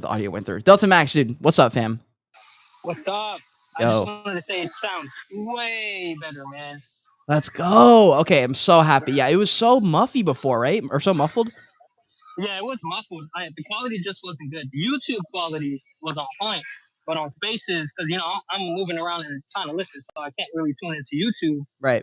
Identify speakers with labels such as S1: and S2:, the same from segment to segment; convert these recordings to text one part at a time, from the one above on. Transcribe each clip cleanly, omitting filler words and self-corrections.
S1: The audio went through. Delta Max, dude. What's up, fam?
S2: What's up? I
S1: Yo.
S2: just wanted to say it sounds way better, man.
S1: Let's go. Okay, I'm so happy. Yeah, it was so muffy before, right? Or so muffled.
S2: Yeah, it was muffled. The quality just wasn't good. The YouTube quality was on point, but on Spaces, because I'm moving around and trying to listen, so I can't really tune into YouTube.
S1: Right.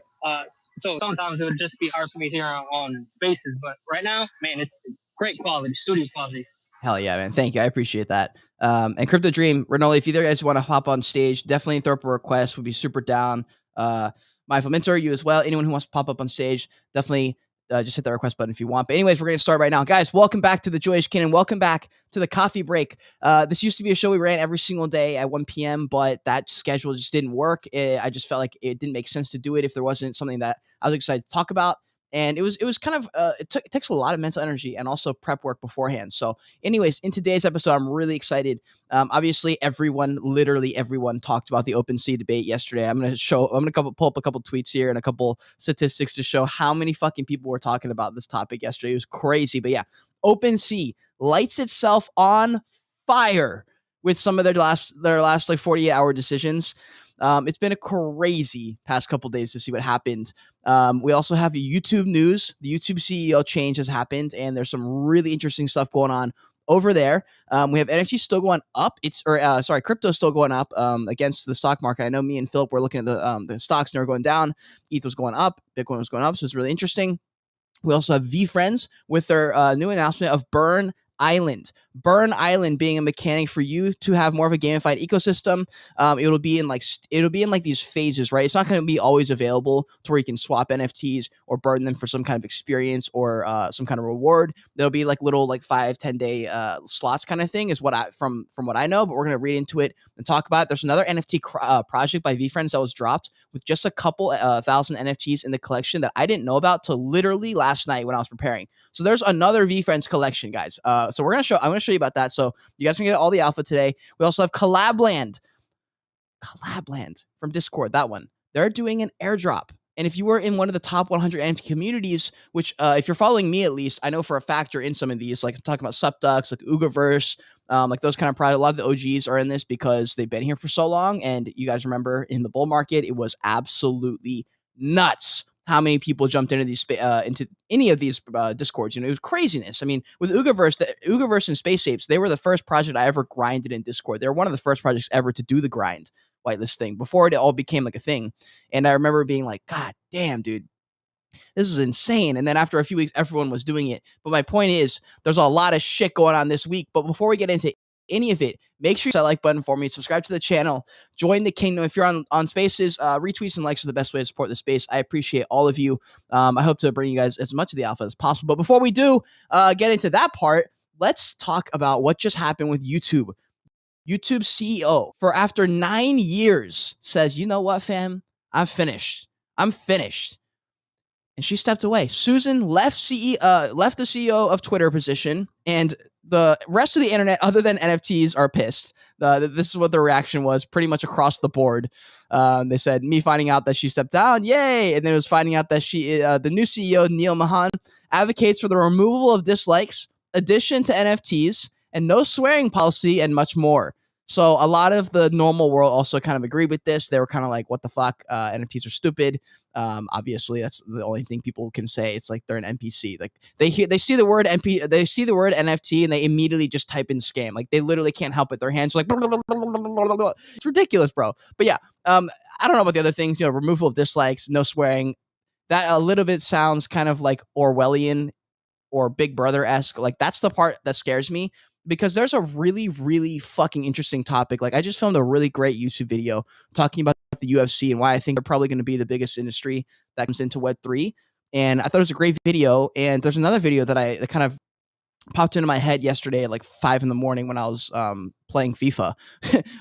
S2: So sometimes it would just be hard for me here on Spaces. But right now, man, it's great quality, studio quality.
S1: Hell yeah, man. Thank you. I appreciate that. And Crypto Dream, Renoli, if either of you guys want to hop on stage, definitely throw up a request. We'd be super down. Mindful Mentor, you as well. Anyone who wants to pop up on stage, definitely just hit the request button if you want. But anyways, we're going to start right now. Guys, welcome back to the Joyish Cannon. Welcome back to the coffee break. This used to be a show we ran every single day at 1 p.m., but that schedule just didn't work. I just felt like it didn't make sense to do it if there wasn't something that I was excited to talk about. And it was kind of it takes a lot of mental energy and also prep work beforehand. So anyways, in today's episode, I'm really excited. Obviously literally everyone talked about the Opensea debate yesterday. I'm going to pull up a couple tweets here and a couple statistics to show how many fucking people were talking about this topic yesterday. It was crazy. But yeah, Opensea lights itself on fire with some of their last like 48-hour decisions. It's been a crazy past couple days to see what happened. We also have YouTube news. The YouTube CEO change has happened, and there's some really interesting stuff going on over there. We have NFT still going up. Crypto still going up against the stock market. I know me and Philip were looking at the stocks and they were going down. ETH was going up. Bitcoin was going up. So it's really interesting. We also have Veefriends with their new announcement of Burn Island. Burn Island being a mechanic for you to have more of a gamified ecosystem. It'll be in like these phases, right? It's not going to be always available to where you can swap NFTs or burn them for some kind of experience or some kind of reward. There'll be like little like 5-10 day slots kind of thing is what from what I know, but we're going to read into it and talk about it. There's another NFT project by Veefriends that was dropped with just a couple thousand NFTs in the collection that I didn't know about till literally last night when I was preparing. So there's another Veefriends collection, guys. So I'm going to show you about that. So you guys can get all the alpha today. We also have Collabland from Discord. That one, they're doing an airdrop. And if you were in one of the top 100 NFT communities, which if you're following me, at least I know for a fact you're in some of these, like I'm talking about Subducks, like Ugaverse, like those kind of projects. A lot of the OGs are in this because they've been here for so long. And you guys remember in the bull market, it was absolutely nuts how many people jumped into these into any of these discords. It was craziness. I mean, with Ugaverse and Space Apes, they were the first project I ever grinded in Discord. They were one of the first projects ever to do the grind whitelist thing before it all became like a thing. And I remember being like, God damn, dude, this is insane. And then after a few weeks, everyone was doing it. But my point is, there's a lot of shit going on this week. But before we get into any of it, make sure you hit that like button for me, subscribe to the channel, join the kingdom. If you're on Spaces, retweets and likes are the best way to support the space. I appreciate all of you. I hope to bring you guys as much of the alpha as possible. But before we do get into that part, let's talk about what just happened with YouTube. YouTube CEO, for after 9 years, says, you know what, fam? I'm finished. And she stepped away. Susan left the CEO of Twitter position, and the rest of the internet, other than NFTs, are pissed. This is what the reaction was pretty much across the board. They said, me finding out that she stepped down, yay! And then it was finding out that the new CEO, Neil Mahan, advocates for the removal of dislikes, addition to NFTs, and no swearing policy, and much more. So a lot of the normal world also kind of agreed with this. They were kind of like, what the fuck? NFTs are stupid. Obviously that's the only thing people can say. It's like they're an NPC. Like they see the word NFT and they immediately just type in scam. Like they literally can't help it. Their hands are like, it's ridiculous, bro. But yeah, I don't know about the other things, removal of dislikes, no swearing. That a little bit sounds kind of like Orwellian or Big Brother-esque. Like that's the part that scares me. Because there's a really, really fucking interesting topic. Like I just filmed a really great YouTube video talking about the UFC and why I think they're probably going to be the biggest industry that comes into Web3. And I thought it was a great video. And there's another video that kind of popped into my head yesterday at like 5 a.m. when I was playing FIFA.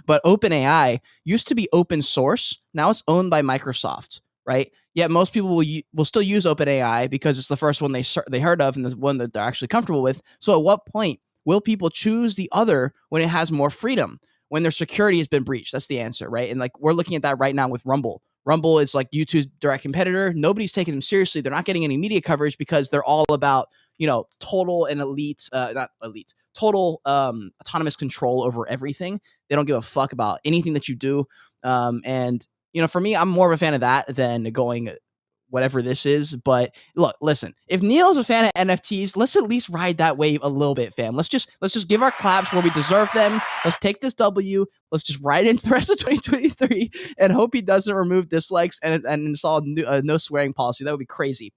S1: But OpenAI used to be open source. Now it's owned by Microsoft, right? Yet most people will still use OpenAI because it's the first one they heard of and the one that they're actually comfortable with. So at what point will people choose the other when it has more freedom, when their security has been breached? That's the answer, right? And like we're looking at that right now with Rumble. Rumble is like YouTube's direct competitor. Nobody's taking them seriously. They're not getting any media coverage because they're all about, total and elite, not elite, total autonomous control over everything. They don't give a fuck about anything that you do. And for me, I'm more of a fan of that than going whatever this is. But look, listen, if Neil's a fan of NFTs, let's at least ride that wave a little bit, fam. Let's just give our claps where we deserve them. Let's take this W. Let's just ride into the rest of 2023 and hope he doesn't remove dislikes and install a no swearing policy. That would be crazy.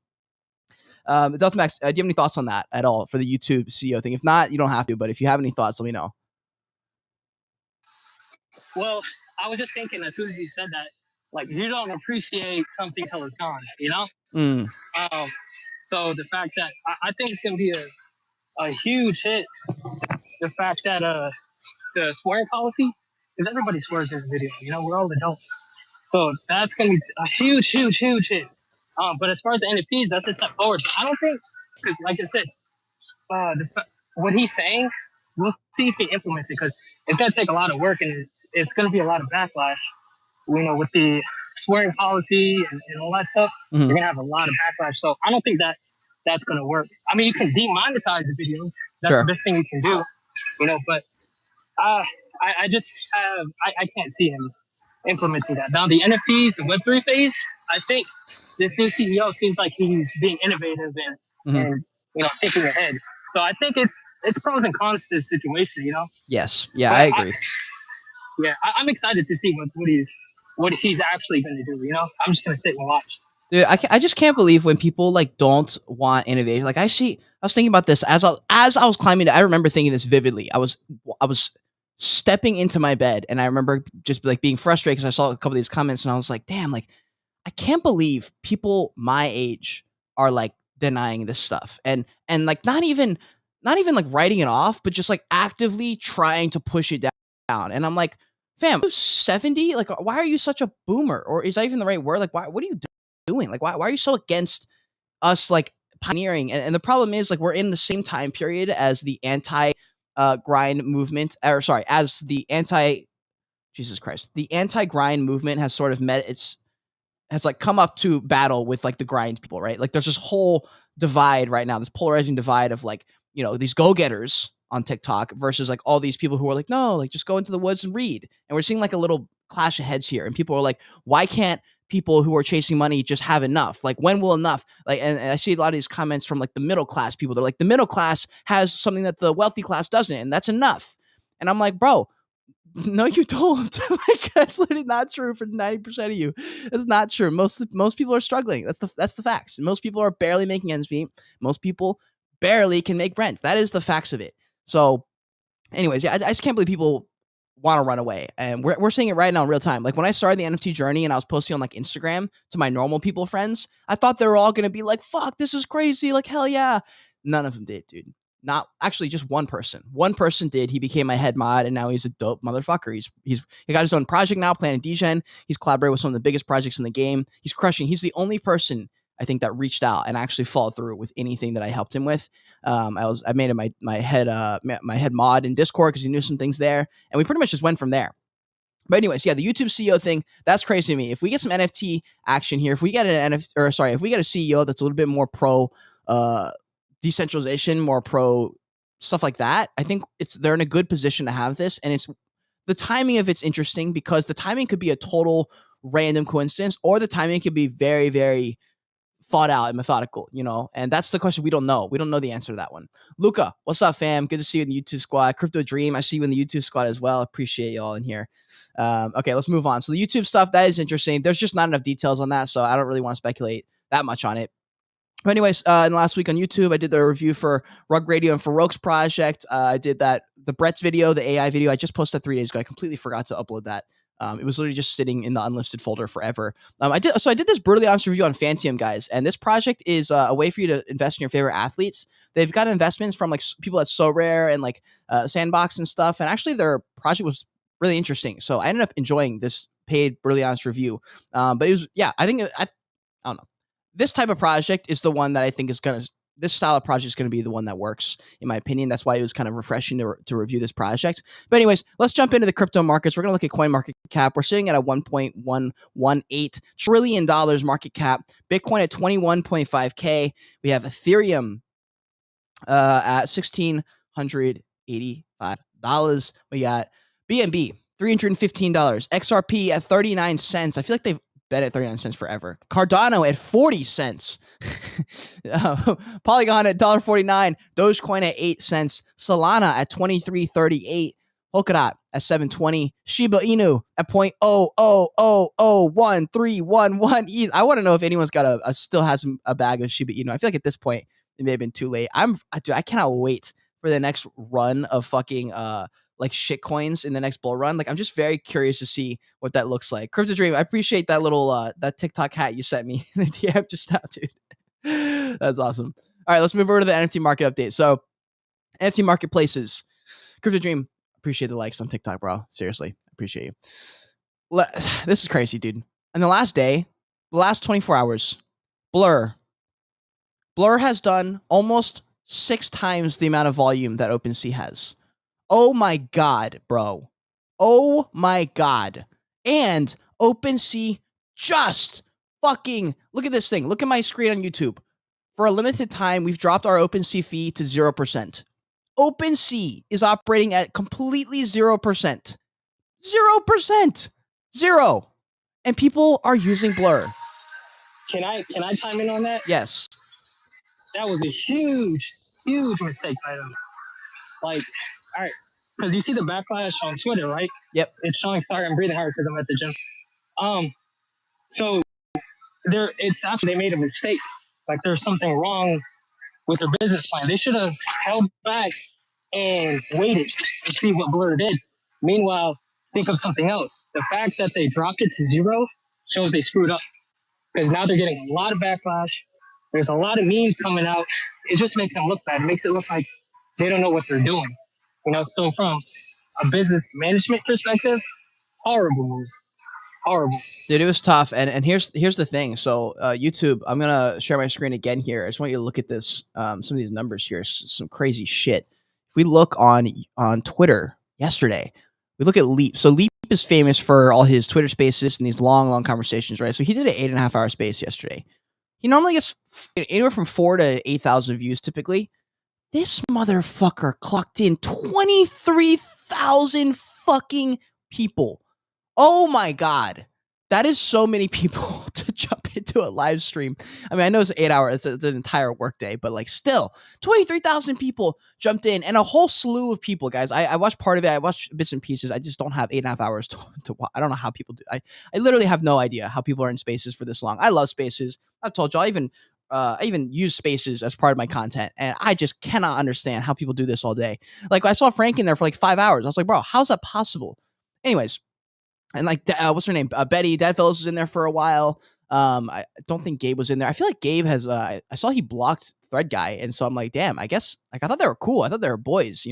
S1: Delta Max, do you have any thoughts on that at all for the YouTube CEO thing? If not, you don't have to, but if you have any thoughts, let me know.
S2: Well, I was just thinking as soon as you said that, like, you don't appreciate something till it's gone, So the fact that I think it's going to be a huge hit, the fact that the swearing policy, because everybody swears in this video, we're all adults. So that's going to be a huge, huge, huge hit. But as far as the NFTs, that's a step forward. But I don't think, because like I said, what he's saying, we'll see if he implements it, because it's going to take a lot of work and it's going to be a lot of backlash. With the swearing policy and all that stuff, you're going to have a lot of backlash. So I don't think that's going to work. I mean, you can demonetize the videos. That's the best thing you can do, but I can't see him implementing that. Now, the NFTs, the Web3 phase, I think this new CEO seems like he's being innovative and thinking ahead. So I think it's pros and cons to this situation,
S1: Yes. Yeah, but I agree.
S2: I'm excited to see what he's actually going to do. I'm just going to sit and watch.
S1: Dude, I just can't believe when people like don't want innovation. Like I was thinking about this as I was climbing. I remember thinking this vividly. I was stepping into my bed, and I remember just like being frustrated because I saw a couple of these comments, and I was like, damn, like I can't believe people my age are like denying this stuff, and like not even like writing it off, but just like actively trying to push it down. And I'm like, fam, are you 70? Like, why are you such a boomer? Or is that even the right word? Like, what are you doing? Like, why are you so against us like pioneering? And the problem is, like, we're in the same time period as the anti grind movement, or sorry, as the anti grind movement has sort of has like come up to battle with like the grind people, right? Like there's this whole divide right now, this polarizing divide of like, these go-getters on TikTok versus like all these people who are like, no, like just go into the woods and read. And we're seeing like a little clash of heads here. And people are like, why can't people who are chasing money just have enough? Like, when will enough? Like, and I see a lot of these comments from like the middle class people. They're like, the middle class has something that the wealthy class doesn't, and that's enough. And I'm like, bro, no, you don't. Like, that's literally not true for 90% of you. It's not true. Most people are struggling. That's the facts. Most people are barely making ends meet. Most people barely can make rent. That is the facts of it. So, anyways, yeah, I just can't believe people want to run away, and we're seeing it right now in real time. Like when I started the NFT journey and I was posting on like Instagram to my normal people friends, I thought they were all gonna be like, "Fuck, this is crazy!" Like hell yeah. None of them did, dude. Not actually, just one person. One person did. He became my head mod, and now he's a dope motherfucker. He got his own project now, Planet Degen. He's collaborated with some of the biggest projects in the game. He's crushing. He's the only person I think that reached out and actually followed through with anything that I helped him with. I made him my head mod in Discord because he knew some things there, and we pretty much just went from there. But anyways, yeah, the YouTube CEO thing, that's crazy to me. If we get some NFT action here, if we get if we get a CEO that's a little bit more pro decentralization, more pro stuff like that, I think they're in a good position to have this. And it's the timing of it's interesting because the timing could be a total random coincidence, or the timing could be very, very thought out and methodical, and that's the question we don't know. We don't know the answer to that one. Luca, what's up, fam? Good to see you in the YouTube squad. Crypto Dream, I see you in the YouTube squad as well. Appreciate y'all in here. Okay, let's move on. So the YouTube stuff, that is interesting. There's just not enough details on that, so I don't really want to speculate that much on it. But anyways, in the last week on YouTube, I did the review for Rug Radio and Farouk's project. I did the Brett's video, the AI video. I just posted 3 days ago. I completely forgot to upload that. It was literally just sitting in the unlisted folder forever. I did this brutally honest review on Fantium, guys, and this project is a way for you to invest in your favorite athletes. They've got investments from like people at So Rare and like Sandbox and stuff, and actually their project was really interesting. So I ended up enjoying this paid brutally honest review. But it was, yeah, I don't know. This type of project is the one that I think this style of project is going to be the one that works, in my opinion. That's why it was kind of refreshing to review this project. But anyways, let's jump into the crypto markets. We're going to look at coin market cap. We're sitting at a $1.118 trillion market cap. Bitcoin at 21.5K. We have Ethereum at 1,680 $85. We got BNB, $315. XRP at 39 cents. I feel like they've been at 39 cents forever. Cardano at 40 cents. Polygon at $1.49. Dogecoin at 8 cents. Solana at 23.38. Polkadot at 720. Shiba Inu at 0.0001311 ETH. I want to know if anyone's got still has a bag of Shiba Inu. I feel like at this point it may have been too late. I cannot wait for the next run of fucking like shit coins in the next bull run. Like, I'm just very curious to see what that looks like. Crypto Dream, I appreciate that little that TikTok hat you sent me in the DM just now, dude. That's awesome. All right, let's move over to the NFT market update. So NFT marketplaces. Crypto Dream, appreciate the likes on TikTok, bro. Seriously, appreciate you. This is crazy, dude. And the last 24 hours, Blur has done almost 6 times the amount of volume that OpenSea has. Oh my God, bro. Oh my God. And OpenSea just fucking, look at this thing. Look at my screen on YouTube. For a limited time, we've dropped our OpenSea fee to 0%. OpenSea is operating at completely 0%. 0%. Zero. And people are using Blur.
S2: Can I chime in on that?
S1: Yes.
S2: That was a huge mistake by them. Like, all right, because you see the backlash on Twitter, right?
S1: Yep.
S2: It's showing. Sorry, I'm breathing hard because I'm at the gym. So it's actually they made a mistake. Like, there's something wrong with their business plan. They should have held back and waited to see what Blur did. Meanwhile, think of something else. The fact that they dropped it to 0 shows they screwed up, because now they're getting a lot of backlash. There's a lot of memes coming out. It just makes them look bad. It makes it look like they don't know what they're doing. So from a business management perspective, horrible move. Horrible.
S1: Dude, it was tough. And here's the thing. So YouTube, I'm going to share my screen again here. I just want you to look at this, some of these numbers here, some crazy shit. If we look on Twitter yesterday, we look at Leap. So Leap is famous for all his Twitter spaces and these long conversations, right? So he did an 8.5 hour space yesterday. He normally gets anywhere from 4,000 to 8,000 views typically. This motherfucker clocked in 23,000 fucking people. Oh my God. That is so many people to jump into a live stream. I mean, I know it's 8 hours, it's an entire workday, but like still 23,000 people jumped in, and a whole slew of people, guys. I watched part of it. I watched bits and pieces. I just don't have 8.5 hours to watch. I don't know how people do. I literally have no idea how people are in spaces for this long. I love spaces. I've told you, I even use spaces as part of my content, and I just cannot understand how people do this all day. Like, I saw Frank in there for like 5 hours. I was like, bro, how's that possible? Anyways, and like, what's her name? Betty Deadfellows was in there for a while. I don't think Gabe was in there. I feel like Gabe has. I saw he blocked Thread Guy, and so I'm like, damn. I guess like I thought they were cool. I thought they were boys.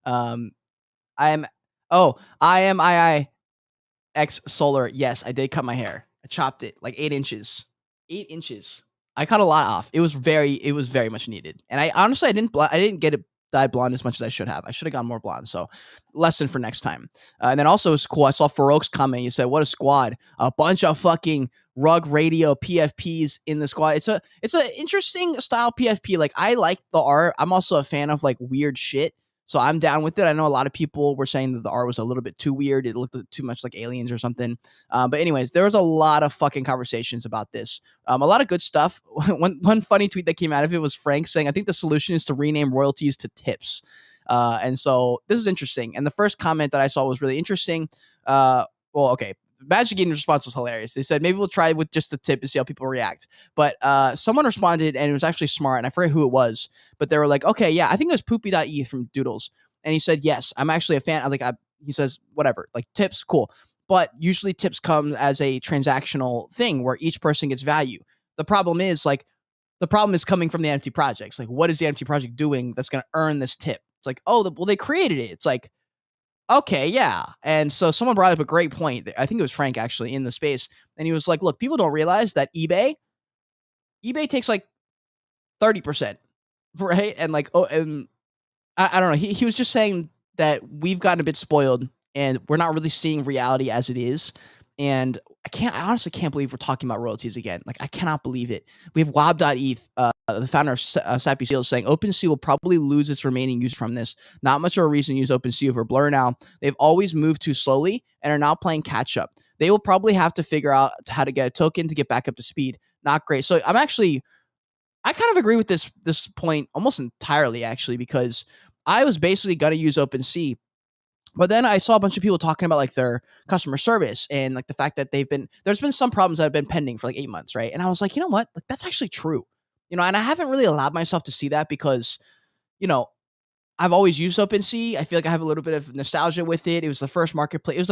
S1: I am X Solar. Yes, I did cut my hair. I chopped it like 8 inches. 8 inches. I cut a lot off. It was very much needed. And I honestly, I didn't get it dyed blonde as much as I should have. I should have gone more blonde. So lesson for next time. And then also it's cool. I saw Farouk's comment. He said, "What a squad! A bunch of fucking Rug Radio PFPs in the squad." It's an interesting style PFP. Like, I like the art. I'm also a fan of like weird shit. So I'm down with it. I know a lot of people were saying that the art was a little bit too weird. It looked too much like aliens or something. But anyways, there was a lot of fucking conversations about this. A lot of good stuff. One funny tweet that came out of it was Frank saying, "I think the solution is to rename royalties to tips." And so this is interesting. And the first comment that I saw was really interesting. Okay. Magic Eden's response was hilarious. They said, maybe we'll try with just the tip and see how people react. But someone responded, and it was actually smart, and I forget who it was, but they were like, okay, yeah, I think it was poopy.eth from Doodles. And he said, yes, I'm actually a fan. He says, whatever, like tips, cool. But usually tips come as a transactional thing where each person gets value. The problem is coming from the NFT projects. Like, what is the NFT project doing that's going to earn this tip? It's like, well, they created it. It's like, okay, yeah. And so someone brought up a great point. I think it was Frank actually in the space. And he was like, look, people don't realize that eBay takes like 30%, right? And like, and I don't know. He was just saying that we've gotten a bit spoiled and we're not really seeing reality as it is. And I honestly can't believe we're talking about royalties again. Like, I cannot believe it. We have wob.eth the founder of Sappy Seal, saying OpenSea will probably lose its remaining use from this. Not much of a reason to use OpenSea over Blur now. They've always moved too slowly and are now playing catch up. They will probably have to figure out how to get a token to get back up to speed. Not great. So I kind of agree with this point almost entirely, actually, because I was basically going to use OpenSea, but then I saw a bunch of people talking about like their customer service and like the fact that there's been some problems that have been pending for like 8 months, right? And I was like, you know what? Like, that's actually true, and I haven't really allowed myself to see that because, you know, I've always used OpenSea. I feel like I have a little bit of nostalgia with it. It was the first marketplace. It was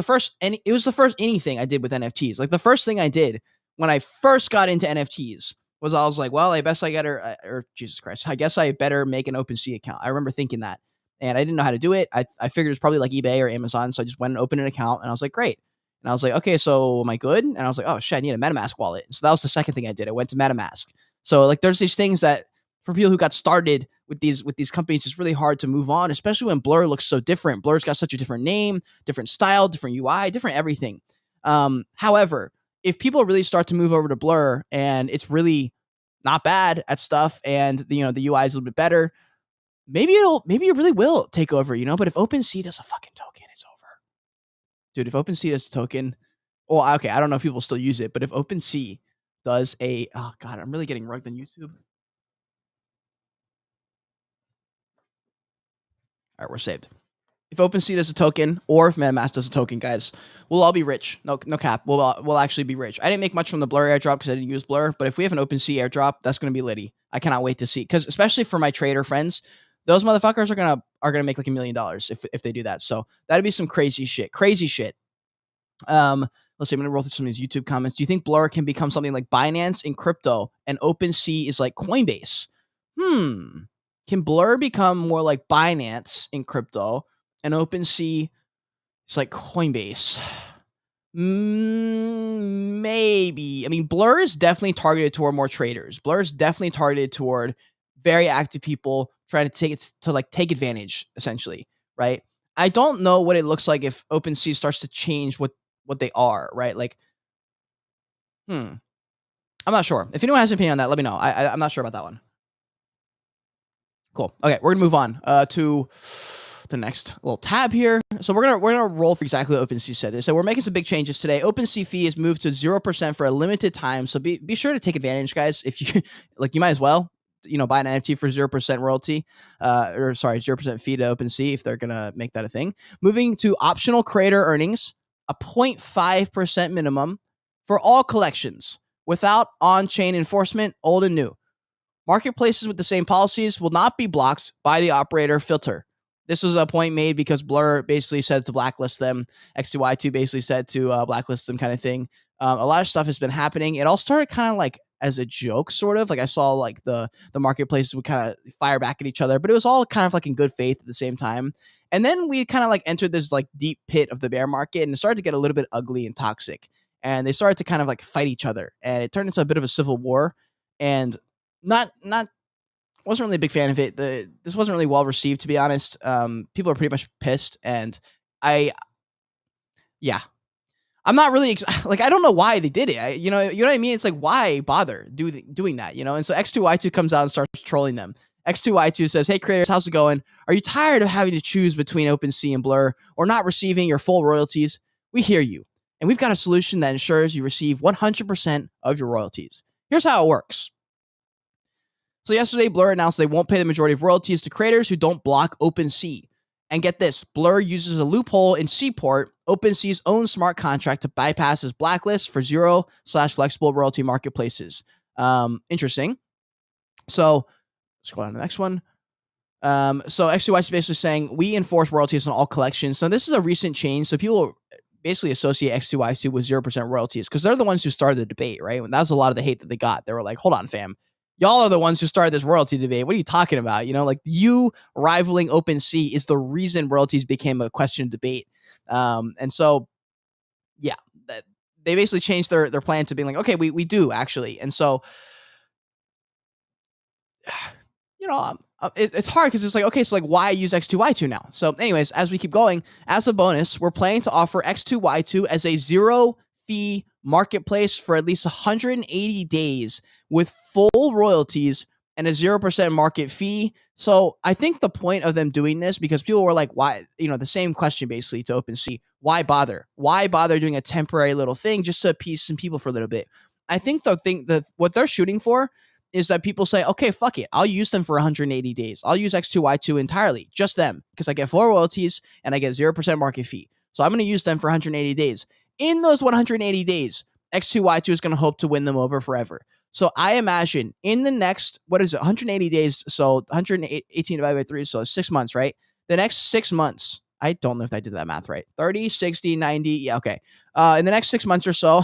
S1: the first anything I did with NFTs. Like the first thing I did when I first got into NFTs was I was like, well, I guess I gotta, or Jesus Christ, I guess I better make an OpenSea account. I remember thinking that, and I didn't know how to do it. I figured it was probably like eBay or Amazon, so I just went and opened an account, and I was like, great. And I was like, okay, so am I good? And I was like, oh shit, I need a MetaMask wallet. So that was the second thing I did. I went to MetaMask. So like, there's these things that for people who got started with these companies, it's really hard to move on, especially when Blur looks so different. Blur's got such a different name, different style, different UI, different everything. However, if people really start to move over to Blur and it's really not bad at stuff, and the UI is a little bit better, maybe it really will take over, But if OpenSea does a fucking token, it's over, dude. If OpenSea does a token, well, okay, I don't know if people still use it, but if OpenSea does oh god, I'm really getting rugged on YouTube. All right, we're saved. If OpenSea does a token, or if MetaMask does a token, guys, we'll all be rich. No cap. We'll actually be rich. I didn't make much from the Blur airdrop because I didn't use Blur, but if we have an OpenSea airdrop, that's gonna be litty. I cannot wait to see, because especially for my trader friends, those motherfuckers are gonna make like $1 million if they do that. So that'd be some crazy shit. Crazy shit. Let's see. I'm gonna roll through some of these YouTube comments. Do you think Blur can become something like Binance in crypto, and OpenSea is like Coinbase? Can Blur become more like Binance in crypto, and OpenSea is like Coinbase? Maybe. I mean, Blur is definitely targeted toward more traders. Blur is definitely targeted toward very active people trying to take advantage, essentially, right? I don't know what it looks like if OpenSea starts to change what they are, right? Like, I'm not sure. If anyone has an opinion on that, let me know. I'm not sure about that one. Cool. Okay, we're gonna move on to the next little tab here. So we're gonna roll through exactly what OpenSea said. So we're making some big changes today. OpenSea fee is moved to 0% for a limited time. So be sure to take advantage, guys. If you you might as well buy an NFT for 0% royalty, 0% fee to OpenSea if they're gonna make that a thing. Moving to optional creator earnings, a 0.5% minimum for all collections without on-chain enforcement, old and new. Marketplaces with the same policies will not be blocked by the operator filter. This was a point made because Blur basically said to blacklist them. X2Y2 basically said to blacklist them, kind of thing. A lot of stuff has been happening. It all started kind of like as a joke, sort of. Like I saw like the marketplaces would kind of fire back at each other, but it was all kind of like in good faith at the same time. And then we kind of like entered this like deep pit of the bear market, and it started to get a little bit ugly and toxic. And they started to kind of like fight each other, and it turned into a bit of a civil war. And not wasn't really a big fan of it. This wasn't really well received, to be honest. People are pretty much pissed, and I'm not really like, I don't know why they did it. You know what I mean? It's like, why bother doing that? And so X2Y2 comes out and starts trolling them. X2Y2 says, "Hey creators, how's it going? Are you tired of having to choose between OpenSea and Blur, or not receiving your full royalties? We hear you, and we've got a solution that ensures you receive 100% of your royalties. Here's how it works." So yesterday, Blur announced they won't pay the majority of royalties to creators who don't block OpenSea. And get this, Blur uses a loophole in Seaport, OpenSea's own smart contract, to bypass its blacklist for zero/flexible royalty marketplaces. Interesting. So let's go on to the next one. So XUY is basically saying we enforce royalties on all collections. So this is a recent change. So people basically associate X2Y2 with 0% royalties because they're the ones who started the debate, right? And that was a lot of the hate that they got. They were like, hold on, fam. Y'all are the ones who started this royalty debate. What are you talking about? Like you rivaling OpenSea is the reason royalties became a question debate. And so, yeah, they basically changed their plan to being like, okay, we do actually. And so, it's hard because it's like, okay, so like why use X2Y2 now? So anyways, as we keep going, as a bonus, we're planning to offer X2Y2 as a zero fee marketplace for at least 180 days with full royalties and a 0% market fee. So I think the point of them doing this, because people were like, why, the same question basically to Opensea, why bother? Why bother doing a temporary little thing just to appease some people for a little bit? I think the thing that what they're shooting for is that people say, okay, fuck it. I'll use them for 180 days. I'll use X2Y2 entirely, just them, because I get 4 royalties and I get 0% market fee. So I'm going to use them for 180 days. In those 180 days, X2Y2 is going to hope to win them over forever. So I imagine in the next, 180 days, so 118 divided by 3, so 6 months, right? The next 6 months, I don't know if I did that math right. 30, 60, 90, yeah, okay. In the next 6 months or so,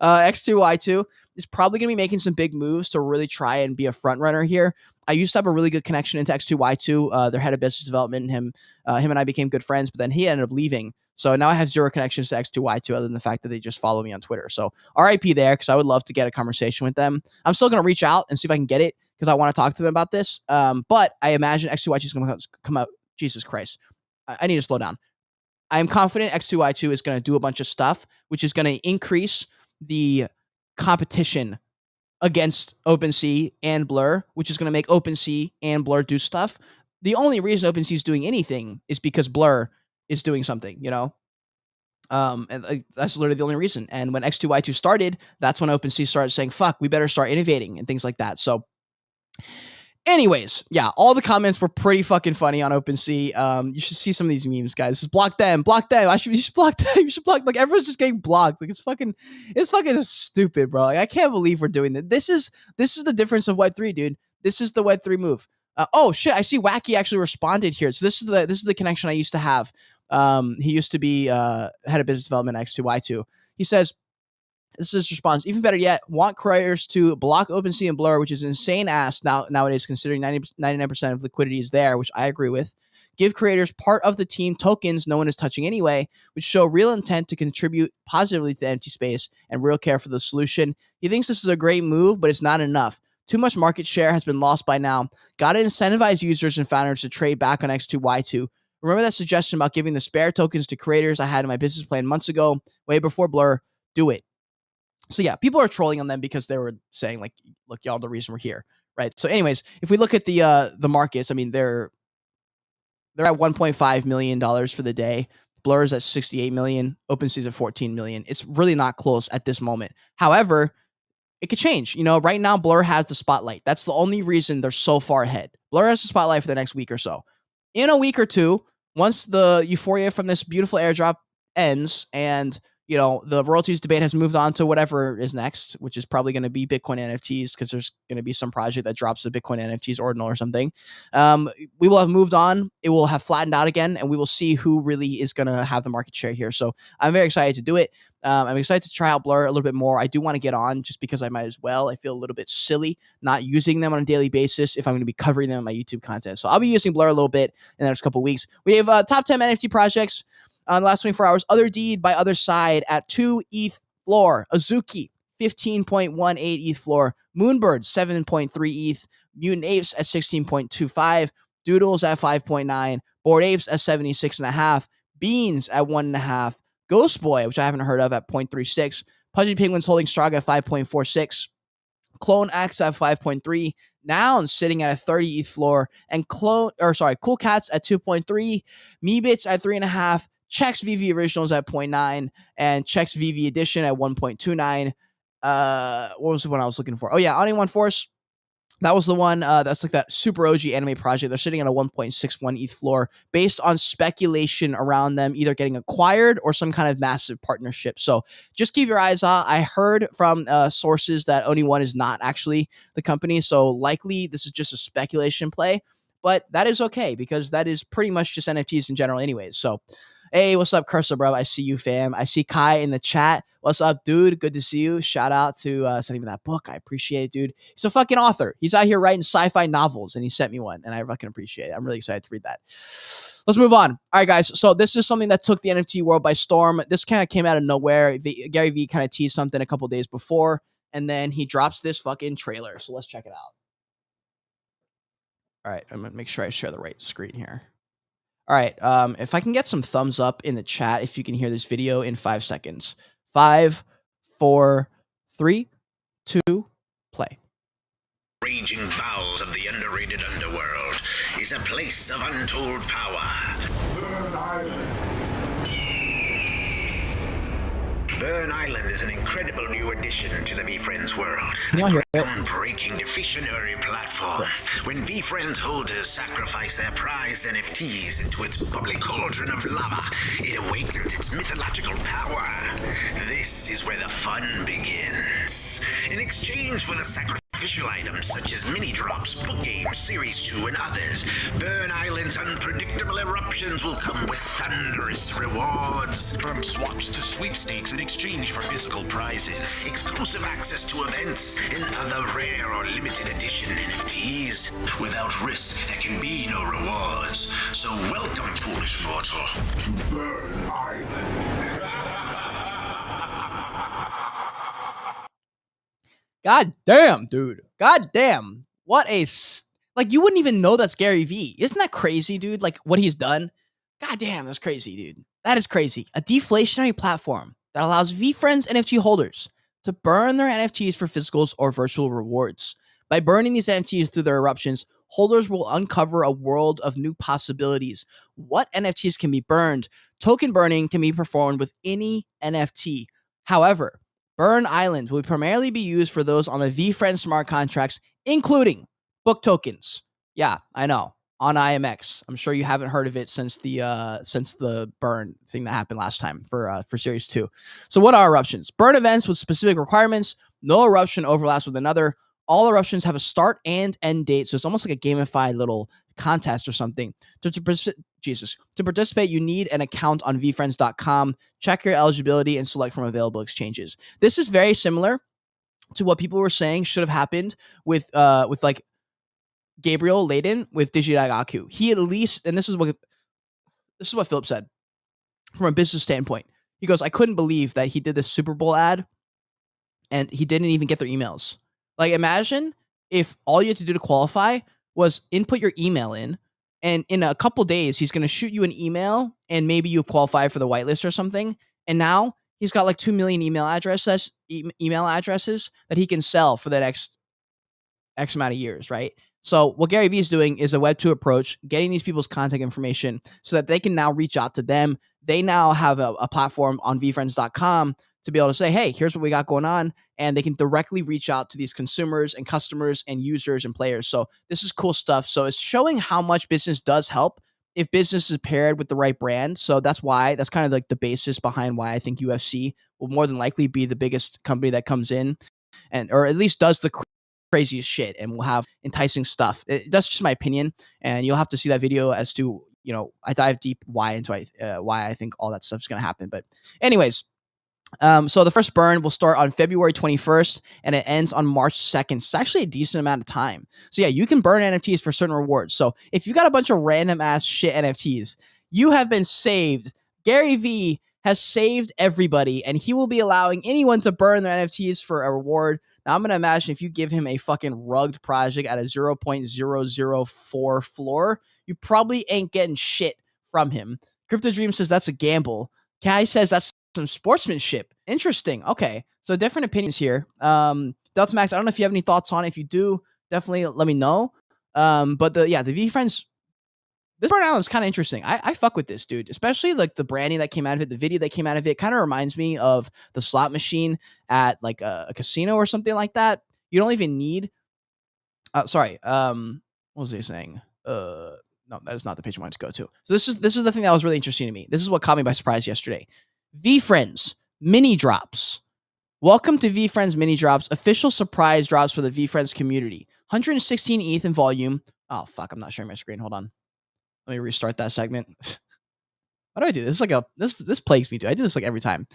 S1: X2Y2 is probably going to be making some big moves to really try and be a front runner here. I used to have a really good connection into X2Y2. Their head of business development, him and I became good friends, but then he ended up leaving. So now I have zero connections to X2Y2 other than the fact that they just follow me on Twitter. So RIP there, because I would love to get a conversation with them. I'm still going to reach out and see if I can get it, because I want to talk to them about this. But I imagine X2Y2 is going to come out. Jesus Christ. I need to slow down. I'm confident X2Y2 is going to do a bunch of stuff, which is going to increase the competition against Opensea and Blur, which is going to make Opensea and Blur do stuff. The only reason Opensea is doing anything is because Blur is doing something, and that's literally the only reason. And when X2Y2 started, that's when OpenSea started saying, fuck, we better start innovating and things like that. So anyways, yeah, all the comments were pretty fucking funny on OpenSea. You should see some of these memes, guys. Just block them. You should block them. You should block, like, everyone's just getting blocked. Like, it's fucking stupid, bro. Like, I can't believe we're doing that. This is the difference of Web3, dude. This is the Web3 move. Oh shit, I see Wacky actually responded here. So this is the connection I used to have. He used to be head of business development at X2Y2. He says, this is his response. Even better yet, want creators to block OpenSea and Blur, which is insane ass nowadays, considering 99% of liquidity is there, which I agree with. Give creators part of the team tokens no one is touching anyway, which show real intent to contribute positively to the NFT space and real care for the solution. He thinks this is a great move, but it's not enough. Too much market share has been lost by now. Got to incentivize users and founders to trade back on X2Y2. Remember that suggestion about giving the spare tokens to creators I had in my business plan months ago, way before Blur? Do it. So yeah, people are trolling on them because they were saying, like, look, y'all, the reason we're here, right? So anyways, if we look at the markets, I mean, they're at $1.5 million for the day. Blur is at 68 million. OpenSea is at 14 million. It's really not close at this moment. However, it could change. Right now, Blur has the spotlight. That's the only reason they're so far ahead. Blur has the spotlight for the next week or so. In a week or two, once the euphoria from this beautiful airdrop ends and, the royalties debate has moved on to whatever is next, which is probably going to be Bitcoin NFTs, because there's going to be some project that drops the Bitcoin NFTs ordinal or something. We will have moved on. It will have flattened out again, and we will see who really is going to have the market share here. So I'm very excited to do it. I'm excited to try out Blur a little bit more. I do want to get on just because I might as well. I feel a little bit silly not using them on a daily basis if I'm going to be covering them in my YouTube content. So I'll be using Blur a little bit in the next couple of weeks. We have top 10 NFT projects on the last 24 hours. Other Deed by Other Side at 2 ETH floor. Azuki, 15.18 ETH floor. Moonbird, 7.3 ETH. Mutant Apes at 16.25. Doodles at 5.9. Bored Apes at 76.5. Beans at 1.5. Ghost Boy, which I haven't heard of, at 0.36. Pudgy Penguins holding strong at 5.46. Clone X at 5.3. Nouns sitting at a 30 ETH floor. And Cool Cats at 2.3. Meebits at 3.5. Chex VV Originals at 0.9. And Chex VV Edition at 1.29. What was the one I was looking for? Oh, yeah, Oni One Force. That was the one that's like that super OG anime project. They're sitting at a 1.61 ETH floor based on speculation around them either getting acquired or some kind of massive partnership. So just keep your eyes on. I heard from sources that Oni One is not actually the company. So likely this is just a speculation play, but that is okay because that is pretty much just NFTs in general anyways. So hey, what's up, Cursor, bro? I see you, fam. I see Kai in the chat. What's up, dude? Good to see you. Shout out to sending me that book. I appreciate it, dude. He's a fucking author. He's out here writing sci-fi novels, and he sent me one, and I fucking appreciate it. I'm really excited to read that. Let's move on. All right, guys. So this is something that took the NFT world by storm. This kind of came out of nowhere. Gary Vee kind of teased something a couple days before, and then he drops this fucking trailer. So let's check it out. All right, I'm going to make sure I share the right screen here. All right, if I can get some thumbs up in the chat if you can hear this video in 5 seconds. 5, 4, 3, 2, play.
S3: raging bowels of the underrated underworld is a place of untold power. Burn Island. Burn Island is an incredible new addition to the Veefriends world. A groundbreaking deflationary platform. When Veefriends holders sacrifice their prized NFTs into its bubbly cauldron of lava, it awakens its mythological power. This is where the fun begins. In exchange for the sacrificial items such as mini-drops, book games, Series 2, and others, Burn Island's unpredictable eruptions will come with thunderous rewards. From swaps to sweepstakes in exchange for physical prizes, exclusive access to events, and other rare or limited edition NFTs. Without risk, there can be no rewards. So welcome, foolish mortal, to Burn Island.
S1: God damn, dude. God damn. What a... Like, you wouldn't even know that's Gary Vee. Isn't that crazy, dude? Like, what he's done? God damn, that's crazy, dude. That is crazy. A deflationary platform that allows Veefriends NFT holders to burn their NFTs for physicals or virtual rewards. By burning these NFTs through their eruptions, holders will uncover a world of new possibilities. What NFTs can be burned? Token burning can be performed with any NFT. However, Burn Island will primarily be used for those on the Veefriends smart contracts, including book tokens. Yeah, I know. On IMX. I'm sure you haven't heard of it since the burn thing that happened last time for Series 2. So what are eruptions? Burn events with specific requirements. No eruption overlaps with another. All eruptions have a start and end date, so it's almost like a gamified little contest or something. To participate, you need an account on veefriends.com. Check your eligibility and select from available exchanges. This is very similar to what people were saying should have happened with like Gabriel Layden with Digidagaku. He at least, and this is what Philip said from a business standpoint. He goes, I couldn't believe that he did this Super Bowl ad and he didn't even get their emails. Like, imagine if all you had to do to qualify was input your email in, and in a couple days, he's going to shoot you an email, and maybe you qualify for the whitelist or something. And now he's got like 2 million email addresses that he can sell for the next X amount of years, right? So what Gary Vee is doing is a Web2 approach, getting these people's contact information so that they can now reach out to them. They now have a platform on veefriends.com to be able to say, hey, here's what we got going on. And they can directly reach out to these consumers and customers and users and players. So this is cool stuff. So it's showing how much business does help if business is paired with the right brand. So that's kind of like the basis behind why I think UFC will more than likely be the biggest company that comes in or at least does the craziest shit and will have enticing stuff. That's just my opinion. And you'll have to see that video as to, I dive deep why I think all that stuff's going to happen. But anyways, so the first burn will start on February 21st and it ends on March 2nd. It's actually a decent amount of time. So yeah, you can burn NFTs for certain rewards. So if you got a bunch of random ass shit NFTs, you have been saved. Gary Vee has saved everybody, and he will be allowing anyone to burn their NFTs for a reward. Now, I'm going to imagine if you give him a fucking rugged project at a 0.004 floor, you probably ain't getting shit from him. Crypto Dream says that's a gamble. Kai says that's some sportsmanship. Interesting. Okay. So different opinions here. Delta Max, I don't know if you have any thoughts on it. If you do, definitely let me know. But the Veefriends, this Burn Island is kind of interesting. I fuck with this, dude. Especially like the branding that came out of it, the video that came out of it kind of reminds me of the slot machine at like a casino or something like that. You don't even need what was he saying? No, that is not the page I wanted to go to. So this is the thing that was really interesting to me. This is what caught me by surprise yesterday. Veefriends mini drops. Welcome to Veefriends mini drops, official surprise drops for the Veefriends community. 116 ETH in volume. Oh fuck, I'm not sharing my screen. Hold on. Let me restart that segment. How do I do this? This plagues me, dude. I do this like every time.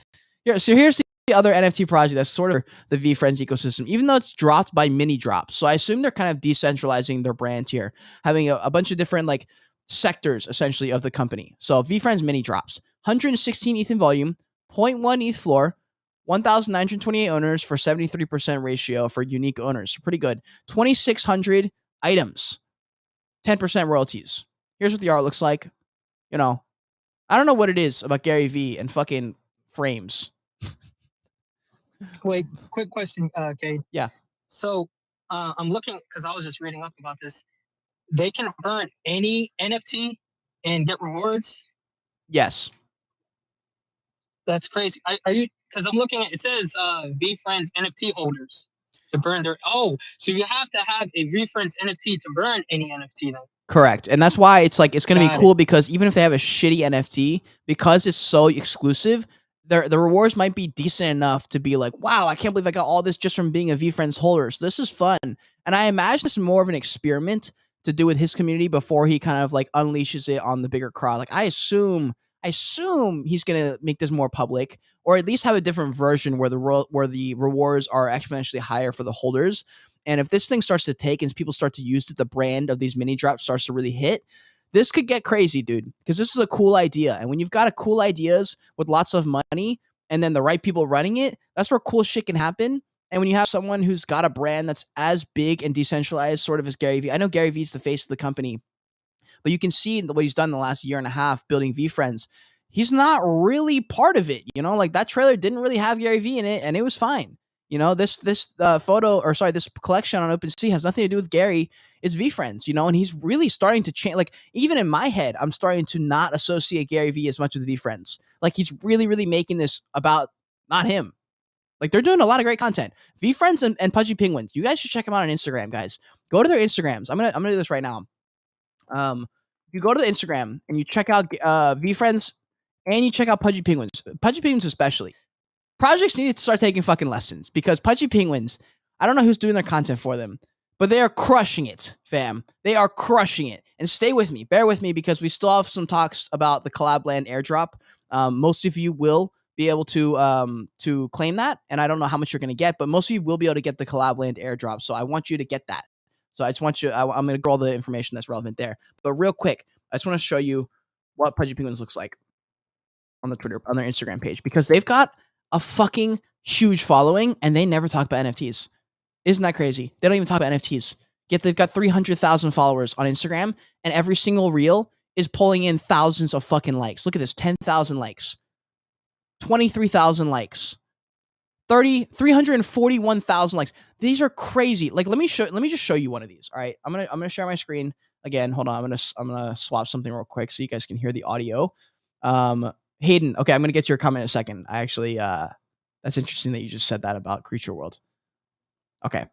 S1: Here, so here's the other NFT project that's sort of the Veefriends ecosystem, even though it's dropped by mini drops. So I assume they're kind of decentralizing their brand here, having a bunch of different like sectors essentially of the company. So Veefriends mini drops, 116 ETH in volume, 0.1 ETH floor, 1,928 owners for 73% ratio for unique owners. So pretty good. 2,600 items, 10% royalties. Here's what the art looks like. I don't know what it is about Gary Vee and fucking frames.
S2: Wait, quick question, Cade.
S1: Yeah.
S2: So I'm looking because I was just reading up about this. They can burn any NFT and get rewards.
S1: Yes.
S2: That's crazy. Are you? Because I'm looking at it says Veefriends NFT holders to burn their. Oh, so you have to have a Veefriends NFT to burn any NFT then.
S1: Correct. And that's why it's like it's going to be
S2: Got
S1: cool
S2: it.
S1: because even if they have a shitty NFT, because it's so exclusive, the rewards might be decent enough to be like, wow, I can't believe I got all this just from being a VFriends holder. So this is fun. And I imagine this is more of an experiment to do with his community before he kind of like unleashes it on the bigger crowd. Like I assume he's going to make this more public or at least have a different version where the rewards are exponentially higher for the holders. And if this thing starts to take and people start to use it, the brand of these mini drops starts to really hit, this could get crazy, dude, because this is a cool idea. And when you've got a cool ideas with lots of money and then the right people running it, that's where cool shit can happen. And when you have someone who's got a brand that's as big and decentralized sort of as Gary Vee, I know Gary Vee's the face of the company, but you can see what he's done in the last year and a half building Veefriends. He's not really part of it, you know, like that trailer didn't really have Gary Vee in it and it was fine. You know, this this collection on OpenSea has nothing to do with Gary. It's Veefriends, you know, and he's really starting to change. Like even in my head, I'm starting to not associate Gary Vee as much with Veefriends. Like he's really, really making this about not him. Like they're doing a lot of great content. Veefriends and Pudgy Penguins. You guys should check them out on Instagram, guys. Go to their Instagrams. I'm gonna do this right now. You go to the Instagram and you check out Veefriends and you check out Pudgy Penguins. Pudgy Penguins especially. Projects need to start taking fucking lessons because Pudgy Penguins, I don't know who's doing their content for them, but they are crushing it, fam. They are crushing it. And stay with me, bear with me because we still have some talks about the Collabland airdrop. Most of you will be able to claim that, and I don't know how much you're going to get, but most of you will be able to get the Collabland airdrop. So I want you to get that. So I just want you. I'm going to go all the information that's relevant there. But real quick, I just want to show you what Pudgy Penguins looks like on their Instagram page because they've got a fucking huge following and they never talk about NFTs. Isn't that crazy? They don't even talk about NFTs. Yet they've got 300,000 followers on Instagram and every single reel is pulling in thousands of fucking likes. Look at this, 10,000 likes, 23,000 likes, 341,000 likes. These are crazy. Like let me just show you one of these. All right. I'm going to share my screen again. Hold on. I'm going to swap something real quick so you guys can hear the audio. Hayden, okay, I'm going to get to your comment in a second. I actually that's interesting that you just said that about Creature World. Okay.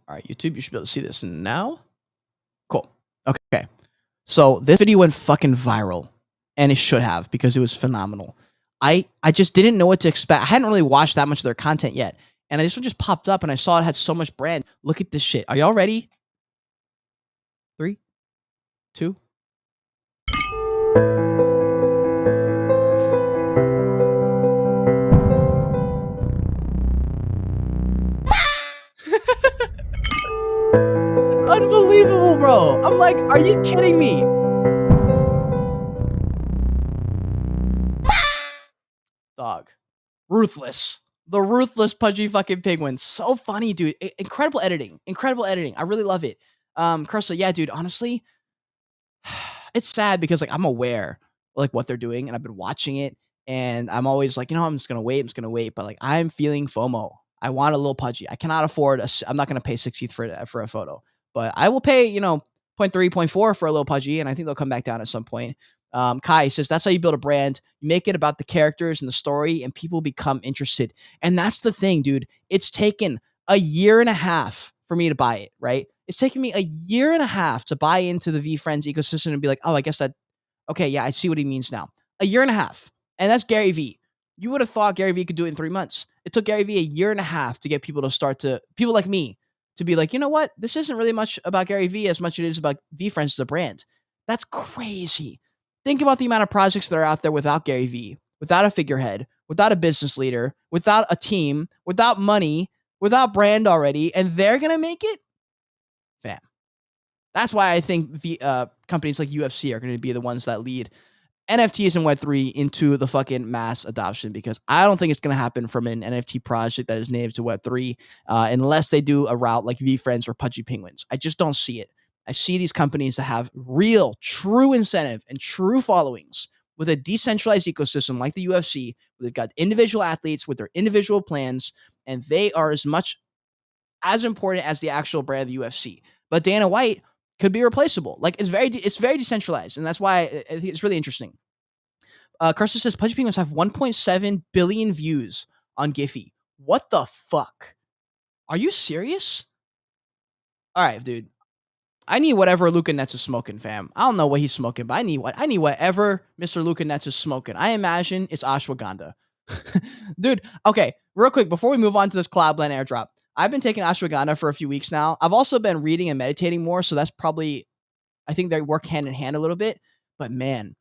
S1: All right, YouTube, you should be able to see this now. Cool. Okay. So this video went fucking viral and it should have because it was phenomenal. I just didn't know what to expect. I hadn't really watched that much of their content yet. And this one just popped up and I saw it had so much brand. Look at this shit. Are y'all ready? 3, 2. It's unbelievable, bro. I'm like, are you kidding me? Dog. Ruthless. The ruthless Pudgy fucking Penguins. So funny, dude. Incredible editing. Incredible editing. I really love it. Crystal, yeah, dude, honestly, it's sad because like I'm aware like what they're doing and I've been watching it and I'm always like, you know, I'm just gonna wait. But like I'm feeling FOMO. I want a little Pudgy. I cannot afford I'm not gonna pay 60 for a photo, but I will pay, you know, 0.3, 0.4 for a little Pudgy, and I think they'll come back down at some point. Kai says that's how you build a brand. You make it about the characters and the story, and people become interested. And that's the thing, dude. It's taken a year and a half for me to buy it, right? It's taken me a year and a half to buy into the VFriends ecosystem and be like, oh, I guess okay, yeah, I see what he means now. A year and a half. And that's Gary Vee. You would have thought Gary Vee could do it in 3 months. It took Gary Vee a year and a half to get people like me, to be like, you know what? This isn't really much about Gary Vee as much as it is about VFriends as a brand. That's crazy. Think about the amount of projects that are out there without Gary Vee, without a figurehead, without a business leader, without a team, without money, without brand already, and they're going to make it? Fam. That's why I think companies like UFC are going to be the ones that lead NFTs and Web3 into the fucking mass adoption, because I don't think it's going to happen from an NFT project that is native to Web3 unless they do a route like VFriends or Pudgy Penguins. I just don't see it. I see these companies that have real, true incentive and true followings with a decentralized ecosystem like the UFC, where they've got individual athletes with their individual plans, and they are as much as important as the actual brand of the UFC. But Dana White could be replaceable. Like it's very decentralized, and that's why I think it's really interesting. Carson says Pudgy Penguins have 1.7 billion views on Giphy. What the fuck? Are you serious? All right, dude. I need whatever Luca Nets is smoking, fam. I don't know what he's smoking, but I need whatever Mr. Luca Nets is smoking. I imagine it's ashwagandha. Dude, okay, real quick, before we move on to this Collabland airdrop, I've been taking ashwagandha for a few weeks now. I've also been reading and meditating more, so that's probably, I think they work hand in hand a little bit. But man,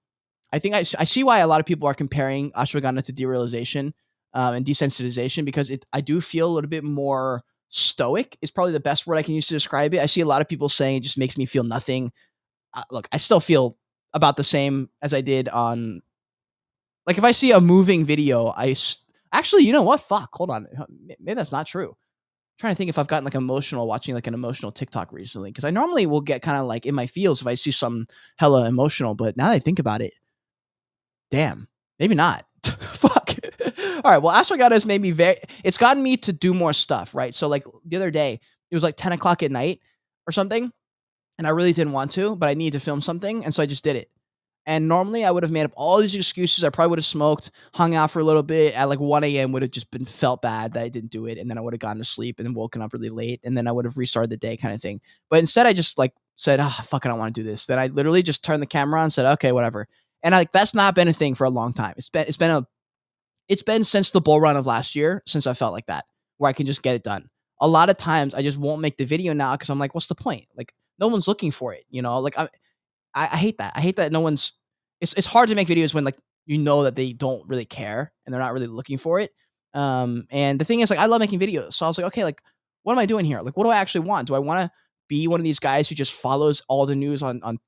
S1: I think I see why a lot of people are comparing ashwagandha to derealization and desensitization, because I do feel a little bit more stoic is probably the best word I can use to describe it. I see a lot of people saying it just makes me feel nothing. Look, I still feel about the same as I did on, like, if I see a moving video, actually, you know what? Fuck, hold on. Maybe that's not true. I'm trying to think if I've gotten like emotional watching like an emotional TikTok recently, because I normally will get kind of like in my feels if I see some hella emotional, but now that I think about it, damn, maybe not. Fuck. All right. Well, ashwagandha has made me it's gotten me to do more stuff, right? So like the other day, it was like 10 o'clock at night or something, and I really didn't want to, but I needed to film something, and so I just did it. And normally I would have made up all these excuses. I probably would have smoked, hung out for a little bit at like 1 a.m. would have just been felt bad that I didn't do it. And then I would have gone to sleep and then woken up really late. And then I would have restarted the day kind of thing. But instead I just like said, fuck, I don't want to do this. Then I literally just turned the camera on and said, okay, whatever. And that's not been a thing for a long time. It's been since the bull run of last year since I felt like that, where I can just get it done. A lot of times I just won't make the video now because I'm like, what's the point? Like no one's looking for it, you know? Like I hate that. I hate that no one's. It's hard to make videos when like you know that they don't really care and they're not really looking for it. And the thing is, like, I love making videos, so I was like, okay, like, what am I doing here? Like, what do I actually want? Do I want to be one of these guys who just follows all the news on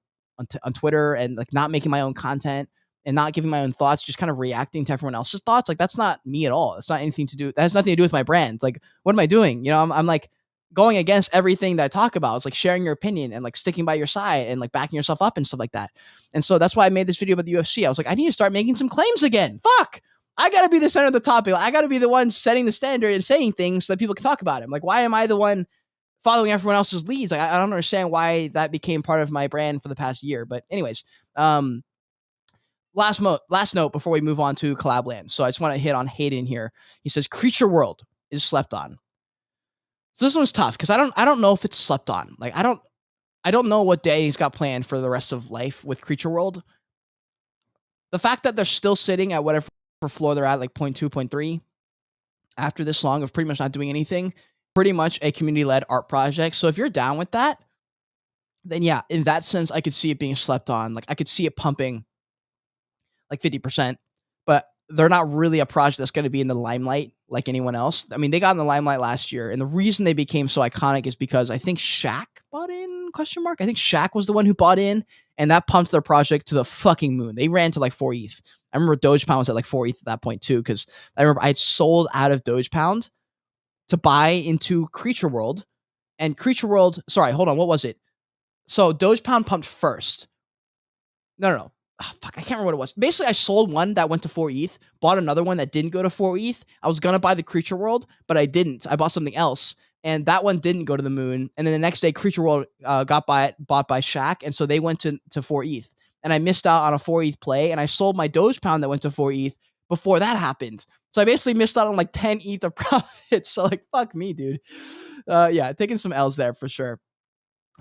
S1: Twitter and like not making my own content and not giving my own thoughts, just kind of reacting to everyone else's thoughts? Like, that's not me at all. It's not anything to do. That has nothing to do with my brand. Like, what am I doing? You know, I'm like going against everything that I talk about. It's like sharing your opinion and like sticking by your side and like backing yourself up and stuff like that. And so that's why I made this video about the UFC. I was like, I need to start making some claims again. Fuck. I got to be the center of the topic. I got to be the one setting the standard and saying things so that people can talk about it. I'm like, why am I the one following everyone else's leads? Like, I don't understand why that became part of my brand for the past year. But anyways, last note before we move on to Collabland. So I just want to hit on Hayden here. He says, Creature World is slept on. So this one's tough because I don't know if it's slept on. Like I don't know what day he's got planned for the rest of life with Creature World. The fact that they're still sitting at whatever floor they're at, like 0.2, 0.3, after this long of pretty much not doing anything, pretty much a community-led art project. So if you're down with that, then yeah, in that sense, I could see it being slept on. Like I could see it pumping like 50%, but they're not really a project that's going to be in the limelight like anyone else. I mean, they got in the limelight last year, and the reason they became so iconic is because I think Shaq bought in, ? I think Shaq was the one who bought in, and that pumped their project to the fucking moon. They ran to like 4 ETH. I remember Dogepound was at like 4 ETH at that point too, because I remember I had sold out of Dogepound to buy into Creature World, and Creature World, sorry, hold on, what was it? So Dogepound pumped first. No. Oh, fuck, I can't remember what it was. Basically, I sold one that went to 4 ETH, bought another one that didn't go to 4 ETH. I was going to buy the Creature World, but I didn't. I bought something else, and that one didn't go to the moon. And then the next day, Creature World got bought by Shaq, and so they went to 4 ETH. And I missed out on a 4 ETH play, and I sold my Dogepound that went to 4 ETH before that happened. So I basically missed out on like 10 ETH of profits. So like, fuck me, dude. Yeah, taking some L's there for sure.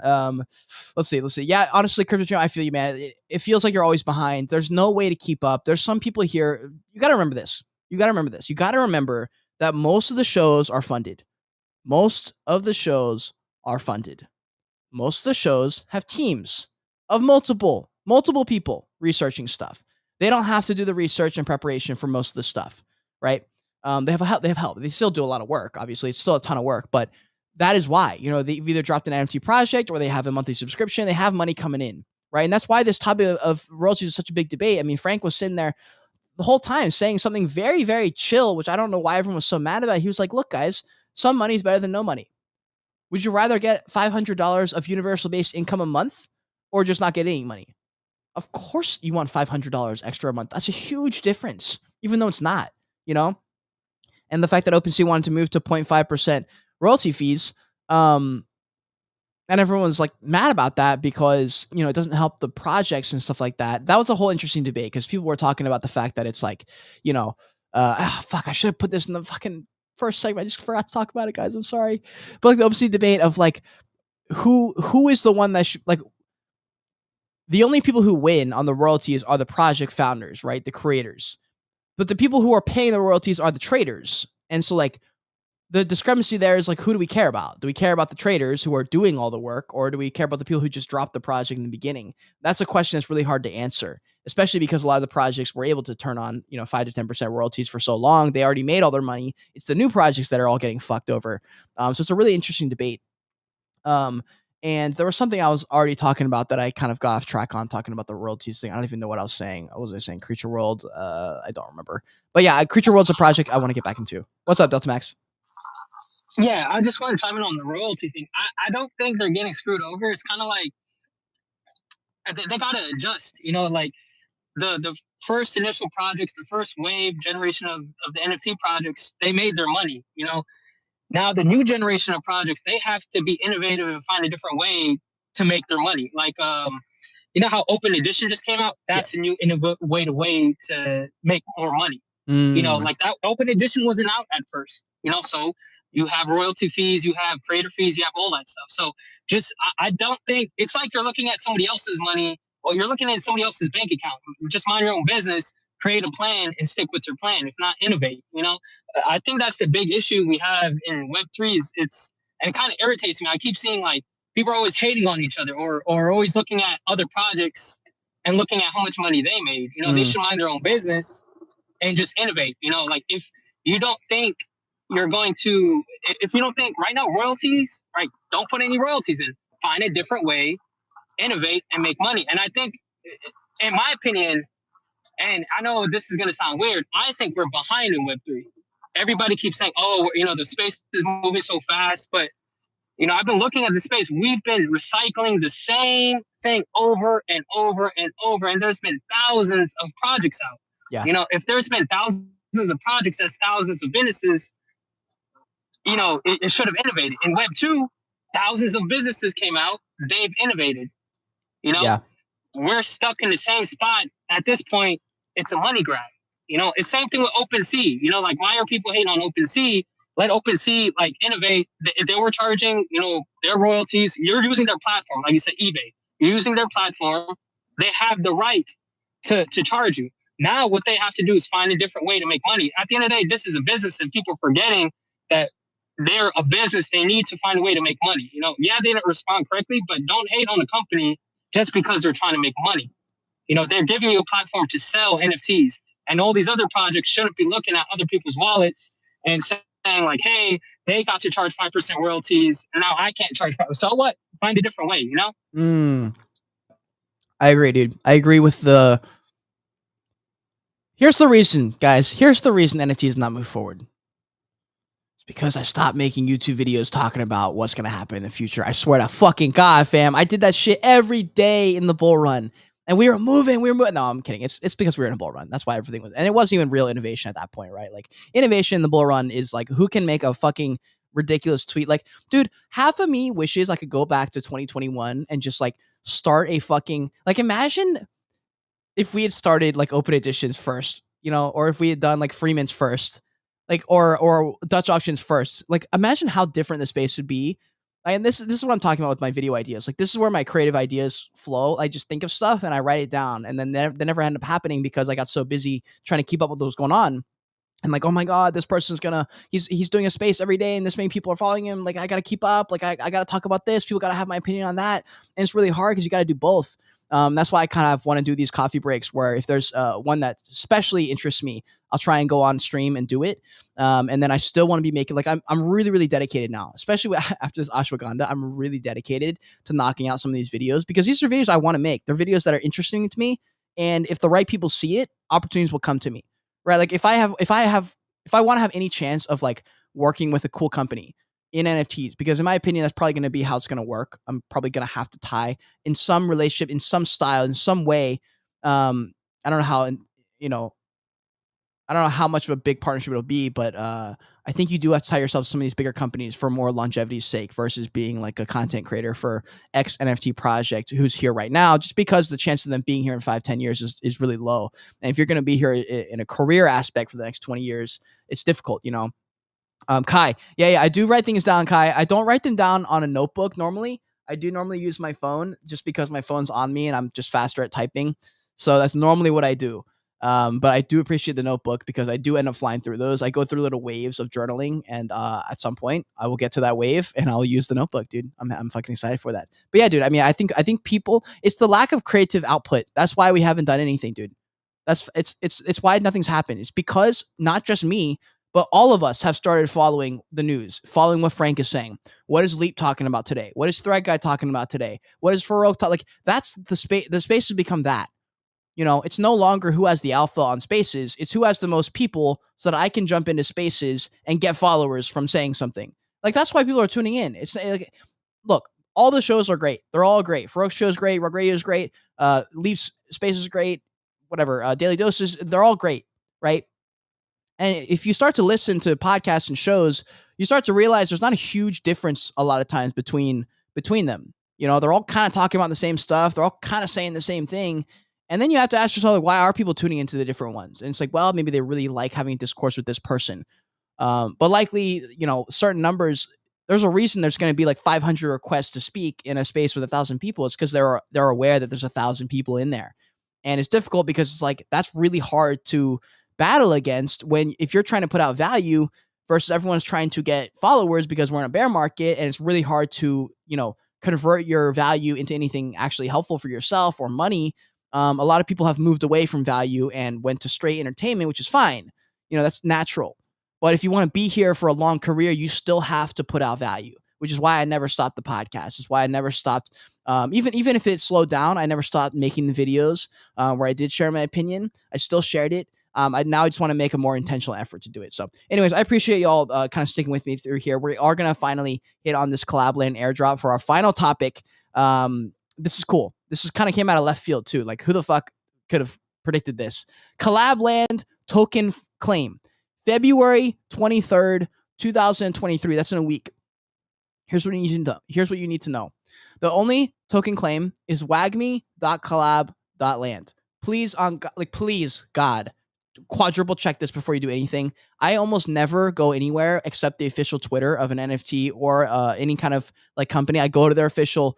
S1: Let's see. Yeah, honestly, Crypto Dream, I feel you, man. It feels like you're always behind. There's no way to keep up. There's some people here. You got to remember this. You got to remember that most of the shows are funded. Most of the shows have teams of multiple people researching stuff. They don't have to do the research and preparation for most of the stuff, right? They have help. They still do a lot of work. Obviously, it's still a ton of work, but that is why, you know, they've either dropped an NFT project or they have a monthly subscription. They have money coming in, right? And that's why this topic of royalties is such a big debate. I mean, Frank was sitting there the whole time saying something very, very chill, which I don't know why everyone was so mad about. He was like, look, guys, some money is better than no money. Would you rather get $500 of universal base income a month or just not get any money? Of course you want $500 extra a month. That's a huge difference, even though it's not, you know? And the fact that Opensea wanted to move to 0.5% royalty fees. And everyone's like mad about that because, it doesn't help the projects and stuff like that. That was a whole interesting debate because people were talking about the fact that it's like, fuck, I should have put this in the fucking first segment. I just forgot to talk about it, guys. I'm sorry. But like the Opensea debate of like, who is the one that should, like, the only people who win on the royalties are the project founders, right? The creators. But the people who are paying the royalties are the traders. And so like the discrepancy there is like, who do we care about? Do we care about the traders who are doing all the work, or do we care about the people who just dropped the project in the beginning? That's a question that's really hard to answer, especially because a lot of the projects were able to turn on, 5 to 10% royalties for so long. They already made all their money. It's the new projects that are all getting fucked over. So it's a really interesting debate. And there was something I was already talking about that I kind of got off track on, talking about the royalties thing. I don't even know what I was saying. What was I saying? Creature World? I don't remember. But yeah, Creature World's a project I want to get back into. What's up, Delta Max?
S2: Yeah, I just want to chime in on the royalty thing. I don't think they're getting screwed over. It's kind of like they got to adjust, like the first initial projects, the first wave generation of the NFT projects, they made their money, Now the new generation of projects, they have to be innovative and find a different way to make their money. Like, how Open Edition just came out? That's a new innovative way to make more money. Like that Open Edition wasn't out at first, so you have royalty fees, you have creator fees, you have all that stuff. So just, I don't think it's like you're looking at somebody else's money or you're looking at somebody else's bank account. Just mind your own business, create a plan and stick with your plan. If not, innovate, I think that's the big issue we have in Web3 and it kind of irritates me. I keep seeing like people are always hating on each other or always looking at other projects and looking at how much money they made. They should mind their own business and just innovate. Like if you don't think you're going to, if you don't think right now royalties, right, don't put any royalties in. Find a different way, innovate, and make money. And I think, in my opinion, and I know this is going to sound weird, I think we're behind in Web3. Everybody keeps saying, oh, the space is moving so fast. But, I've been looking at the space. We've been recycling the same thing over and over and over. And there's been thousands of projects out.
S1: Yeah.
S2: If there's been thousands of projects, that's thousands of businesses, it should have innovated. In Web 2, thousands of businesses came out. They've innovated.
S1: Yeah.
S2: We're stuck in the same spot at this point. It's a money grab. It's same thing with Opensea. Like, why are people hating on Opensea? Let Opensea like innovate. If they were charging, their royalties, you're using their platform, like you said, eBay. You're using their platform. They have the right to charge you. Now, what they have to do is find a different way to make money. At the end of the day, this is a business, and people are forgetting that they're a business. They need to find a way to make money. Yeah, they didn't respond correctly, but don't hate on the company just because they're trying to make money. They're giving you a platform to sell NFTs, and all these other projects shouldn't be looking at other people's wallets and saying like, hey, they got to charge 5% royalties, and now I can't charge 5%. So what? Find a different way,
S1: I agree, dude. I agree with here's the reason, guys. Here's the reason NFTs not move forward. It's because I stopped making YouTube videos talking about what's going to happen in the future. I swear to fucking God, fam. I did that shit every day in the bull run. And we were moving. No, I'm kidding. It's because we were in a bull run. That's why everything was, and it wasn't even real innovation at that point, right? Like, innovation in the bull run is like, who can make a fucking ridiculous tweet? Like, dude, half of me wishes I could go back to 2021 and just like start a fucking, like, imagine if we had started like open editions first, or if we had done like Freeman's first, like, or Dutch auctions first. Like, imagine how different the space would be. And this is what I'm talking about with my video ideas. Like, this is where my creative ideas flow. I just think of stuff and I write it down, and then they never end up happening because I got so busy trying to keep up with what was going on. And like, oh my God, this person's he's doing a space every day and this many people are following him. Like, I got to keep up. Like, I got to talk about this. People got to have my opinion on that. And it's really hard because you got to do both. That's why I kind of want to do these coffee breaks where if there's one that especially interests me, I'll try and go on stream and do it. And then I still want to be making, like, I'm really, really dedicated now, especially after this ashwagandha. I'm really dedicated to knocking out some of these videos because these are videos I want to make. They're videos that are interesting to me. And if the right people see it, opportunities will come to me. Right. Like, if I want to have any chance of like working with a cool company in NFTs, because in my opinion, that's probably going to be how it's going to work. I'm probably going to have to tie in some relationship, in some style, in some way. I don't know how, I don't know how much of a big partnership it'll be, but I think you do have to tie yourself to some of these bigger companies for more longevity's sake versus being like a content creator for X NFT project who's here right now, just because the chance of them being here in 5-10 years is really low. And if you're going to be here in a career aspect for the next 20 years, it's difficult, you know? Kai, yeah, I do write things down, Kai. I don't write them down on a notebook normally. I do normally use my phone just because my phone's on me and I'm just faster at typing. So that's normally what I do. But I do appreciate the notebook because I do end up flying through those. I go through little waves of journaling, and at some point I will get to that wave and I'll use the notebook, dude. I'm fucking excited for that. But yeah, dude. I mean, I think people. It's the lack of creative output. That's why we haven't done anything, dude. It's why nothing's happened. It's because not just me, but all of us have started following the news, following what Frank is saying. What is Leap talking about today? What is Thread Guy talking about today? What is Farouk talking? Like, that's the space. The space has become that. You know, it's no longer who has the alpha on spaces. It's who has the most people so that I can jump into spaces and get followers from saying something. Like, that's why people are tuning in. It's like, look, all the shows are great. They're all great. Farouk's show is great. Rug Radio is great. Leaf's Space is great. Whatever. Daily Doses, they're all great, right? And if you start to listen to podcasts and shows, you start to realize there's not a huge difference a lot of times between them. You know, they're all kind of talking about the same stuff. They're all kind of saying the same thing. And then you have to ask yourself, like, why are people tuning into the different ones? And it's like, well, maybe they really like having a discourse with this person. But likely, you know, certain numbers, there's a reason there's going to be like 500 requests to speak in a space with 1,000 people. It's because they're aware that there's 1,000 people in there. And it's difficult because it's like, that's really hard to battle against when, if you're trying to put out value versus everyone's trying to get followers because we're in a bear market, and it's really hard to, you know, convert your value into anything actually helpful for yourself or money. A lot of people have moved away from value and went to straight entertainment, which is fine. You know, that's natural. But if you want to be here for a long career, you still have to put out value, which is why I never stopped the podcast. It's why I never stopped. Even if it slowed down, I never stopped making the videos where I did share my opinion. I still shared it. I just want to make a more intentional effort to do it. So anyways, I appreciate y'all kind of sticking with me through here. We are going to finally hit on this Collabland airdrop for our final topic. This is cool. This is kind of came out of left field too. Like, who the fuck could have predicted this? Collabland token claim, February 23rd, 2023. That's in a week. Here's what you need to know. The only token claim is wagme.collab.land. Please, God, quadruple check this before you do anything. I almost never go anywhere except the official Twitter of an NFT or any kind of like company. I go to their official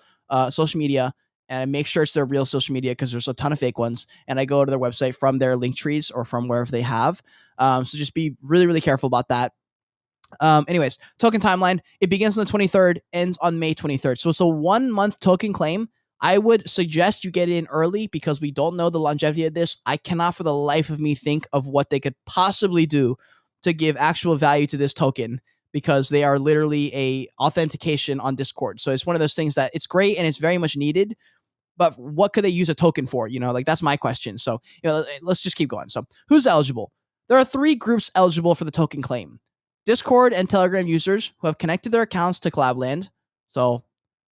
S1: social media and I make sure it's their real social media because there's a ton of fake ones. And I go to their website from their link trees or from wherever they have. So just be really, really careful about that. Anyways, token timeline. It begins on the 23rd, ends on May 23rd. So it's a 1 month token claim. I would suggest you get in early because we don't know the longevity of this. I cannot for the life of me think of what they could possibly do to give actual value to this token, because they are literally a authentication on Discord. So it's one of those things that it's great and it's very much needed, but what could they use a token for? You know, like, that's my question. So, you know, let's just keep going. So who's eligible? There are 3 groups eligible for the token claim: Discord and Telegram users who have connected their accounts to Collabland. So,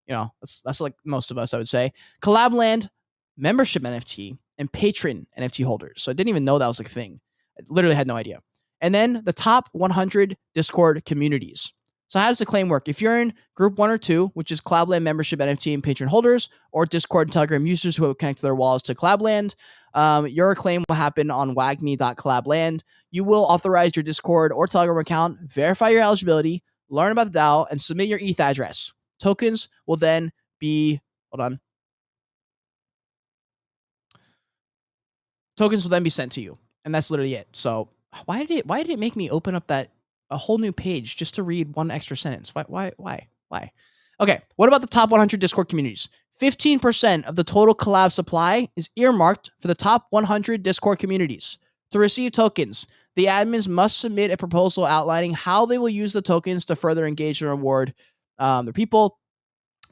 S1: you know, that's like most of us, I would say. Collabland membership NFT and patron NFT holders. So I didn't even know that was a thing. I literally had no idea. And then the top 100 Discord communities. So how does the claim work? If you're in group 1 or 2, which is Collabland membership NFT and patron holders, or Discord and Telegram users who have connected their wallets to Collabland, your claim will happen on wagme.collabland. You will authorize your Discord or Telegram account, verify your eligibility, learn about the DAO, and submit your ETH address. Tokens will then be, Tokens will then be sent to you. And that's literally it. So why did it make me open up a whole new page just to read one extra sentence? Why? Okay. What about the top 100 Discord communities? 15% of the total collab supply is earmarked for the top 100 Discord communities. To receive tokens, the admins must submit a proposal outlining how they will use the tokens to further engage and reward their people.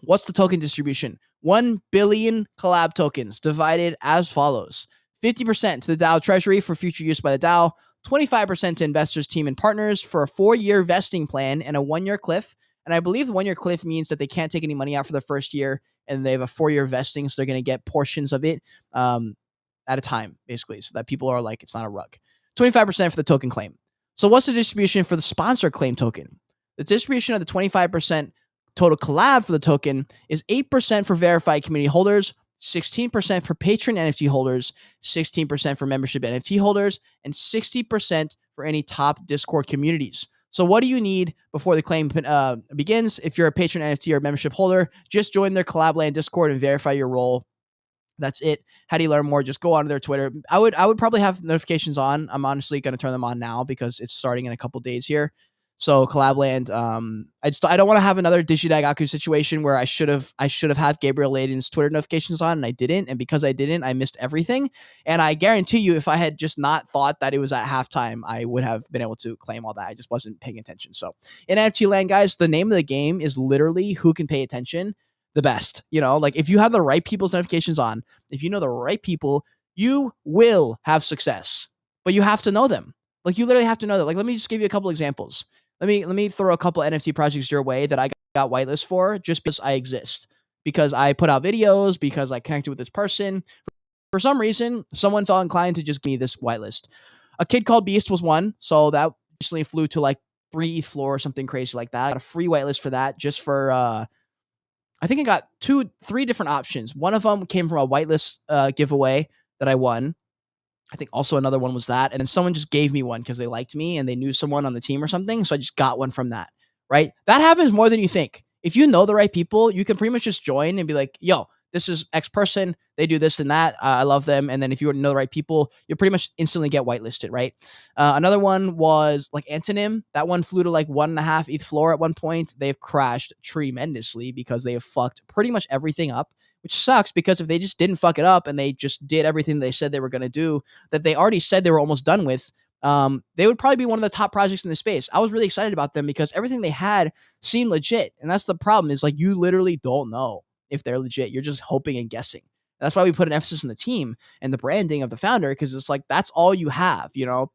S1: What's the token distribution? 1 billion collab tokens divided as follows: 50% to the DAO treasury for future use by the DAO, 25% to investors, team, and partners for a 4-year vesting plan and a 1-year cliff. And I believe the 1-year cliff means that they can't take any money out for the first year, and they have a 4-year vesting, so they're going to get portions of it at a time, basically, so that people are like, it's not a rug. 25% for the token claim. So what's the distribution for the sponsor claim token? The distribution of the 25% total collab for the token is 8% for verified community holders, 16% for patron NFT holders, 16% for membership NFT holders, and 60% for any top Discord communities. So what do you need before the claim begins? If you're a patron NFT or membership holder, just join their Collabland Discord and verify your role. That's it. How do you learn more? Just go onto their Twitter. I would probably have notifications on. I'm honestly going to turn them on now because it's starting in a couple days here. So Collabland, I don't want to have another Digidagaku situation where I should have had Gabriel Layden's Twitter notifications on and I didn't, and because I didn't, I missed everything. And I guarantee you, if I had just not thought that it was at halftime, I would have been able to claim all that. I just wasn't paying attention. So in NFT land, guys, the name of the game is literally who can pay attention the best. You know, like if you have the right people's notifications on, if you know the right people, you will have success. But you have to know them. Like you literally have to know that. Like let me just give you a couple examples. Let me throw a couple NFT projects your way that I got whitelist for just because I exist, because I put out videos, because I connected with this person. For some reason, someone felt inclined to just give me this whitelist. A kid called Beast was one, so that recently flew to like 3 ETH floor or something crazy like that. I got a free whitelist for that just for I think I got 3 different options. One of them came from a whitelist giveaway that I won. I think also another one was that. And then someone just gave me one because they liked me and they knew someone on the team or something. So I just got one from that, right? That happens more than you think. If you know the right people, you can pretty much just join and be like, yo, this is X person. They do this and that. I love them. And then if you know the right people, you pretty much instantly get whitelisted, right? Another one was like Antonym. That one flew to like 1.5 ETH floor at one point. They've crashed tremendously because they have fucked pretty much everything up, which sucks because if they just didn't fuck it up and they just did everything they said they were going to do, that they already said they were almost done with, they would probably be one of the top projects in the space. I was really excited about them because everything they had seemed legit. And that's the problem, is like you literally don't know if they're legit. You're just hoping and guessing. That's why we put an emphasis on the team and the branding of the founder, because it's like that's all you have, you know?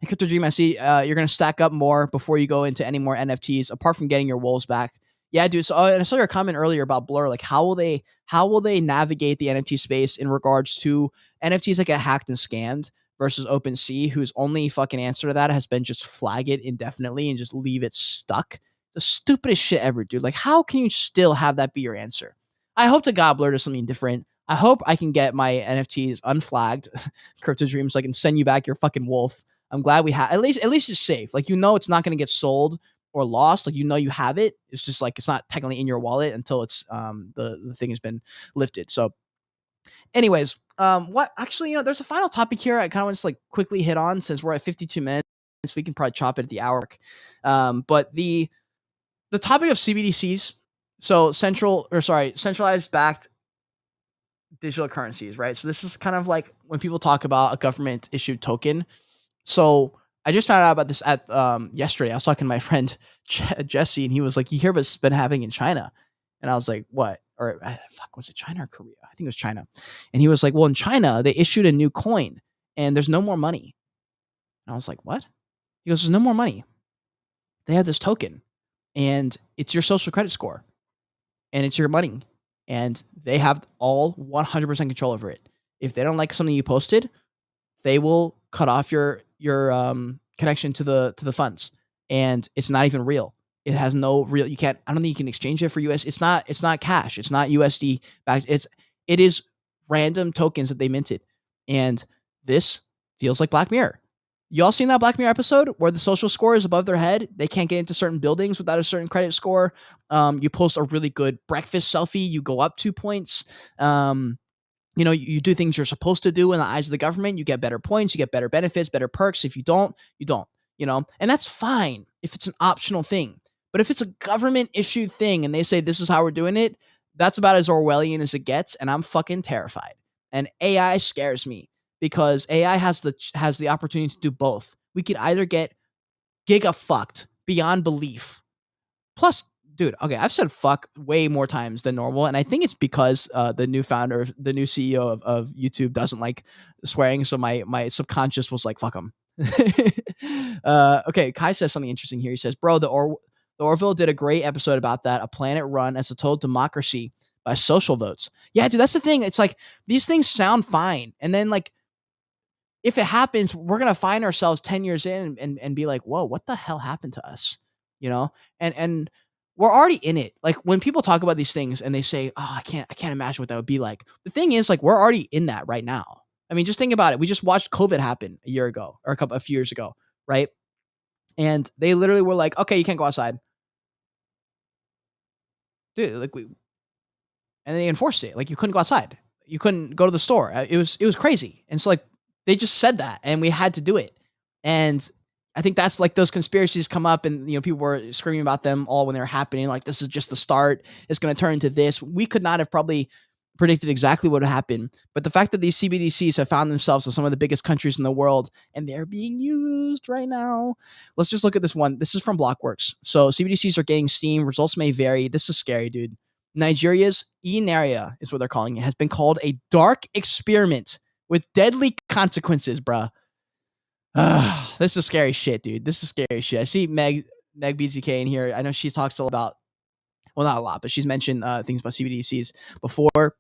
S1: And Crypto Dream, I see you're going to stack up more before you go into any more NFTs, apart from getting your wolves back. Yeah, dude. So and I saw your comment earlier about Blur. Like, how will they navigate the NFT space in regards to NFTs that get hacked and scammed versus Opensea, whose only fucking answer to that has been just flag it indefinitely and just leave it stuck? The stupidest shit ever, dude. Like, how can you still have that be your answer? I hope to God Blur does something different. I hope I can get my NFTs unflagged, Crypto Dream, so I can send you back your fucking wolf. I'm glad we have at least it's safe. Like, you know, it's not going to get sold or lost. Like, you know, you have it. It's just like it's not technically in your wallet until it's the thing has been lifted. So anyways, what actually, you know, there's a final topic here I kind of want to like quickly hit on, since we're at 52 minutes. We can probably chop it at the hour. But the topic of CBDCs, so centralized backed digital currencies, right? So this is kind of like when people talk about a government issued token. So I just found out about this at yesterday. I was talking to my friend Jesse, and he was like, "You hear what's been happening in China?" And I was like, "What?" Or was it China or Korea? I think it was China. And he was like, "Well, in China, they issued a new coin, and there's no more money." And I was like, "What?" He goes, "There's no more money. They have this token, and it's your social credit score, and it's your money, and they have all 100% control over it. If they don't like something you posted, they will cut off your connection to the funds, and it's not even real. It has no real. You can't. I don't think you can exchange it for US. It's not cash. It's not USD backed. It is random tokens that they minted, and this feels like Black Mirror. Y'all seen that Black Mirror episode where the social score is above their head? They can't get into certain buildings without a certain credit score. You post a really good breakfast selfie, you go up 2 points. You know, you do things you're supposed to do in the eyes of the government, you get better points, you get better benefits, better perks. If you don't, you don't, you know, and that's fine if it's an optional thing. But if it's a government issued thing and they say this is how we're doing it, that's about as Orwellian as it gets, and I'm fucking terrified. And AI scares me because AI has the opportunity to do both. We could either get giga fucked beyond belief. Plus, dude, okay, I've said fuck way more times than normal, and I think it's because the new CEO of YouTube doesn't like swearing, so my subconscious was like, fuck him. Okay, Kai says something interesting here. He says, bro, the Orville did a great episode about that, a planet run as a total democracy by social votes. Yeah, dude, that's the thing. It's like these things sound fine, and then like if it happens, we're going to find ourselves 10 years in and be like, whoa, what the hell happened to us? You know? And we're already in it. Like when people talk about these things and they say, oh, I can't imagine what that would be like. The thing is, like, we're already in that right now. I mean, just think about it. We just watched COVID happen a year ago or a few years ago, right? And they literally were like, okay, you can't go outside. Dude, like and they enforced it. Like you couldn't go outside. You couldn't go to the store. It was crazy. And so like they just said that and we had to do it. And I think that's like those conspiracies come up and people were screaming about them all when they were happening. Like this is just the start. It's going to turn into this. We could not have probably predicted exactly what would happen. But the fact that these CBDCs have found themselves in some of the biggest countries in the world and they're being used right now. Let's just look at this one. This is from Blockworks. So CBDCs are gaining steam. Results may vary. This is scary, dude. Nigeria's Enaria is what they're calling it, has been called a dark experiment with deadly consequences, bruh. This is scary shit, dude. This is scary shit. I see Meg BZK in here. I know she talks a lot about, well, not a lot, but she's mentioned things about CBDCs before.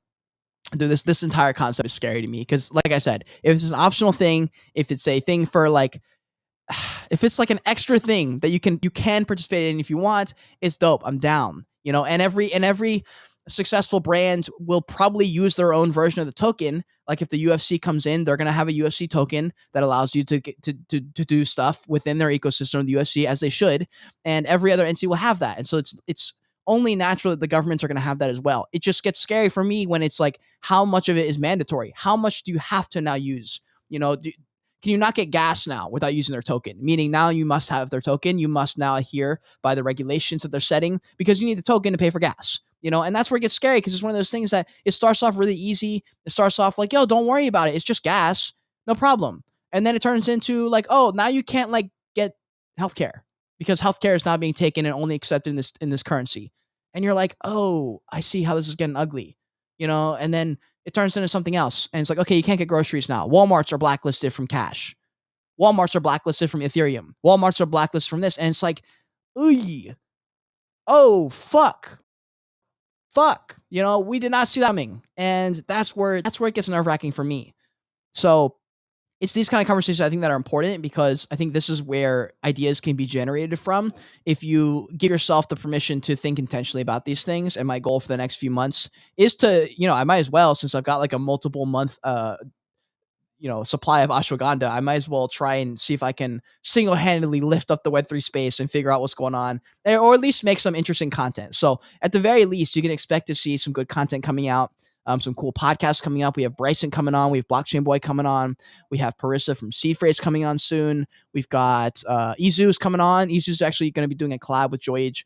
S1: Dude, this entire concept is scary to me because, like I said, if it's an optional thing, if it's a thing for like, if it's like an extra thing that you can participate in if you want, it's dope. I'm down. And every successful brand will probably use their own version of the token. Like if the UFC comes in, they're going to have a UFC token that allows you to do stuff within their ecosystem of the UFC, as they should. And every other entity will have that. And so it's only natural that the governments are going to have that as well. It just gets scary for me when it's like, how much of it is mandatory? How much do you have to now use? Can you not get gas now without using their token? Meaning now you must have their token. You must now adhere by the regulations that they're setting because you need the token to pay for gas. And that's where it gets scary because it's one of those things that it starts off really easy. It starts off like, yo, don't worry about it. It's just gas. No problem. And then it turns into like, oh, now you can't like get healthcare because healthcare is not being taken and only accepted in this currency. And you're like, oh, I see how this is getting ugly, and then it turns into something else. And it's like, okay, you can't get groceries now. Walmarts are blacklisted from cash. Walmarts are blacklisted from Ethereum. Walmarts are blacklisted from this. And it's like, ooh, oh, fuck. We did not see that coming. And that's where it gets nerve-wracking for me. So it's these kind of conversations I think that are important because I think this is where ideas can be generated from if you give yourself the permission to think intentionally about these things. And my goal for the next few months is to, I might as well, since I've got like a multiple month supply of ashwagandha, I might as well try and see if I can single-handedly lift up the Web3 space and figure out what's going on, or at least make some interesting content. So at the very least, you can expect to see some good content coming out, some cool podcasts coming up. We have Bryson coming on. We have Blockchain Boy coming on. We have Parissa from Veefriends coming on soon. We've got Izu's coming on. Izu's actually going to be doing a collab with Joyage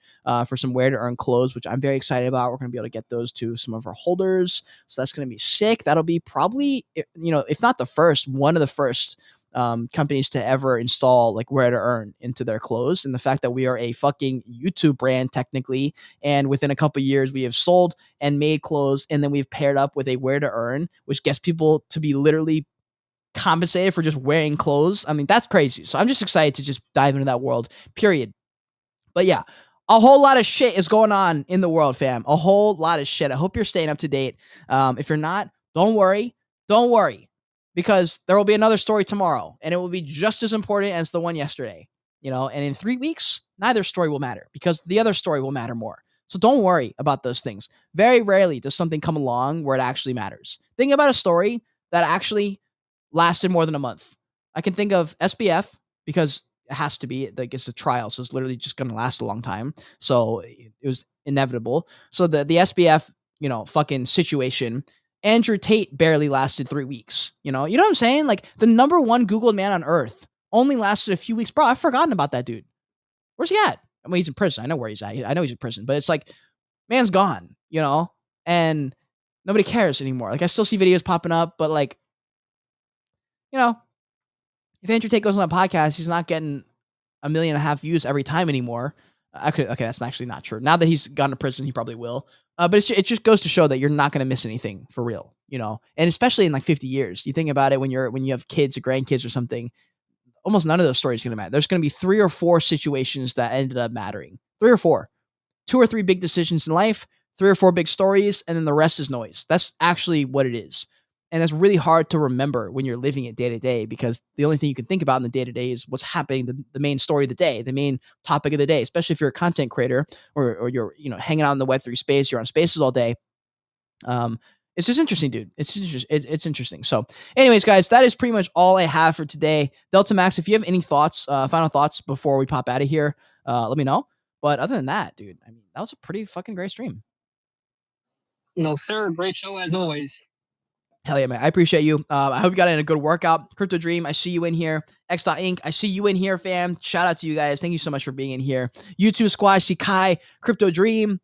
S1: for some Where to Earn clothes, which I'm very excited about. We're going to be able to get those to some of our holders. So that's going to be sick. That'll be probably, if not the first, one of the first companies to ever install like Where to Earn into their clothes. And the fact that we are a fucking YouTube brand technically, and within a couple of years we have sold and made clothes, and then we've paired up with a Where to Earn, which gets people to be literally compensated for just wearing clothes. I mean, that's crazy. So I'm just excited to just dive into that world, period. But yeah, a whole lot of shit is going on in the world, fam. A whole lot of shit. I hope you're staying up to date. If you're not, don't worry, because there will be another story tomorrow and it will be just as important as the one yesterday, and in 3 weeks, neither story will matter because the other story will matter more. So don't worry about those things. Very rarely does something come along where it actually matters. Think about a story that actually lasted more than a month. I can think of SBF because it has to be, like, it's a trial. So it's literally just going to last a long time. So it was inevitable. So the SBF, fucking situation, Andrew Tate barely lasted 3 weeks. You know what I'm saying? Like the number one Googled man on earth only lasted a few weeks. Bro, I've forgotten about that dude. Where's he at? I mean, he's in prison. I know where he's at. I know he's in prison, but it's like, man's gone, and nobody cares anymore. Like I still see videos popping up, but like, if Andrew Tate goes on a podcast, he's not getting 1.5 million views every time anymore. Okay, that's actually not true. Now that he's gone to prison, he probably will. But it just goes to show that you're not going to miss anything for real, and especially in like 50 years. You think about it when you have kids or grandkids or something, almost none of those stories are going to matter. There's going to be 3 or 4 situations that ended up mattering. 3 or 4. 2 or 3 big decisions in life, 3 or 4 big stories, and then the rest is noise. That's actually what it is. And that's really hard to remember when you're living it day to day, because the only thing you can think about in the day to day is what's happening, the main story of the day, the main topic of the day, especially if you're a content creator, or you're, hanging out in the Web3 space, you're on spaces all day. It's just interesting, dude. It's interesting. So anyways, guys, that is pretty much all I have for today. Delta Max, if you have any thoughts, final thoughts before we pop out of here, let me know. But other than that, dude, I mean, that was a pretty fucking great stream.
S2: No, sir. Great show as always.
S1: Hell yeah, man. I appreciate you. I hope you got in a good workout. Crypto Dream, I see you in here. X.Inc., I see you in here, fam. Shout out to you guys. Thank you so much for being in here. YouTube Squad, I see Kai, Crypto Dream.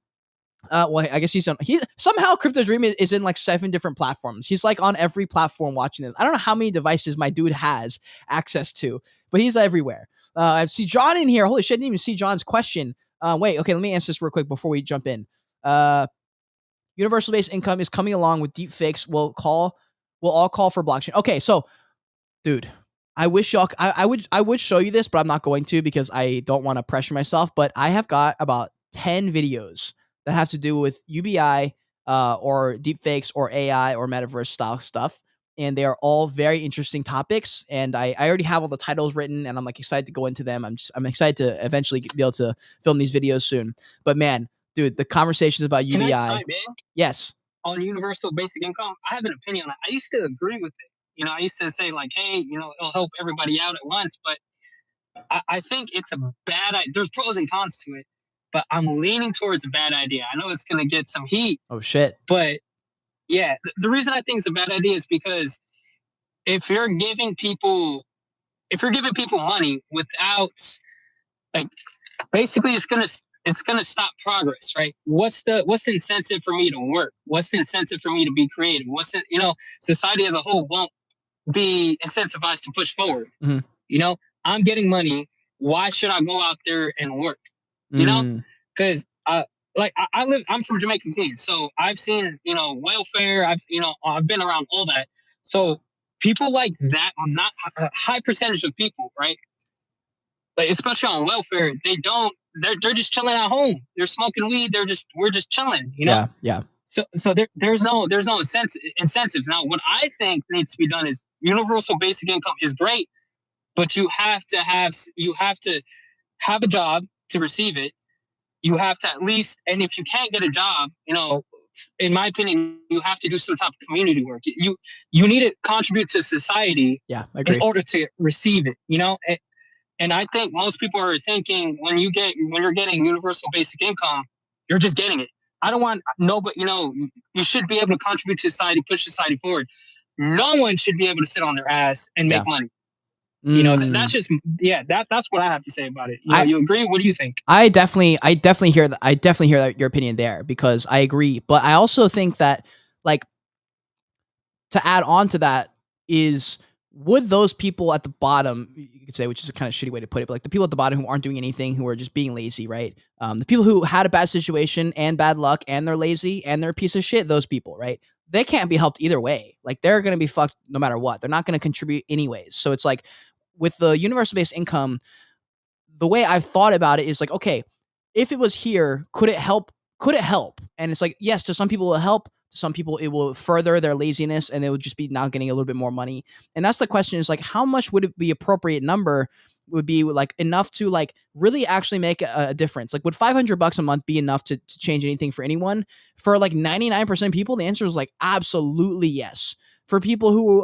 S1: Well, I guess he somehow Crypto Dream is in like 7 different platforms. He's like on every platform watching this. I don't know how many devices my dude has access to, but he's everywhere. I see John in here. Holy shit, I didn't even see John's question. Wait, okay, let me answer this real quick before we jump in. Universal basic income is coming along with deep fakes. We'll all call for blockchain. Okay, so, dude, I wish y'all, I would show you this, but I'm not going to, because I don't want to pressure myself. But I have got about 10 videos that have to do with UBI, or deep fakes, or AI, or metaverse style stuff. And they are all very interesting topics. And I already have all the titles written, and I'm like excited to go into them. I'm excited to eventually be able to film these videos soon. But man, dude, the conversations about UBI.
S2: Can I chime in?
S1: Yes.
S2: On universal basic income, I have an opinion on it. I used to agree with it. I used to say like, hey, it'll help everybody out at once. But I think it's a bad idea. There's pros and cons to it, but I'm leaning towards a bad idea. I know it's going to get some heat.
S1: Oh, shit.
S2: But yeah, the reason I think it's a bad idea is because if you're giving people money without, like, basically it's gonna stop progress, right? What's the incentive for me to work? What's the incentive for me to be creative? Society as a whole won't be incentivized to push forward.
S1: Mm-hmm.
S2: I'm getting money. Why should I go out there and work? Because I'm from Jamaica, Queens, so I've seen welfare. I've been around all that. So people like that, not a high percentage of people, right? Like, especially on welfare, they're just chilling at home. They're smoking weed. We're just chilling,
S1: Yeah.
S2: So there's no incentives. Now, what I think needs to be done is universal basic income is great, but you have to have a job to receive it. You have to at least, and if you can't get a job, in my opinion, you have to do some type of community work. You need to contribute to society, in order to receive it, And I think most people are thinking when you're getting universal basic income, you're just getting it. I don't want but you should be able to contribute to society, push society forward. No one should be able to sit on their ass and make money. That's just that's what I have to say about it. You agree? What do you think?
S1: I definitely hear that. I definitely hear that your opinion there, because I agree. But I also think that, like, to add on to that is, would those people at the bottom, you could say, which is a kind of shitty way to put it, but like the people at the bottom who aren't doing anything, who are just being lazy, right? The people who had a bad situation and bad luck, and they're lazy and they're a piece of shit, those people, right? They can't be helped either way. Like, they're going to be fucked no matter what. They're not going to contribute anyways. So it's like, with the universal based income, the way I've thought about it is like, okay, if it was here, could it help? And it's like, yes, to some people it will help. To some people it will further their laziness, and they would just be now getting a little bit more money. And that's the question, is like, how much would it be appropriate number would be like enough to like really actually make a difference? Like, would $500 a month be enough to change anything for anyone? For like 99% of people, the answer is like absolutely yes. For people who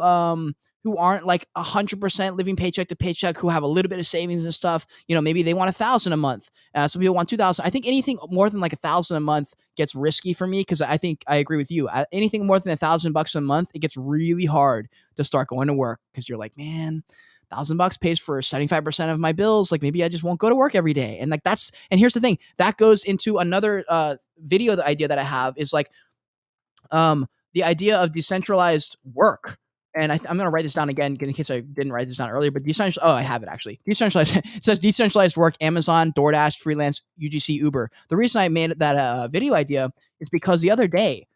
S1: aren't like 100% living paycheck to paycheck, who have a little bit of savings and stuff, maybe they want $1,000 a month. Some people want $2,000. I think anything more than like $1,000 a month gets risky for me, because I think I agree with you. Anything more than $1,000 a month, it gets really hard to start going to work, because you're like, man, $1,000 pays for 75% of my bills. Like, maybe I just won't go to work every day. And like, and here's the thing that goes into another video. The idea that I have is like, the idea of decentralized work. And I'm going to write this down again in case I didn't write this down earlier, but I have it actually. Decentralized, it says decentralized work, Amazon, DoorDash, freelance, UGC, Uber. The reason I made that video idea is because the other day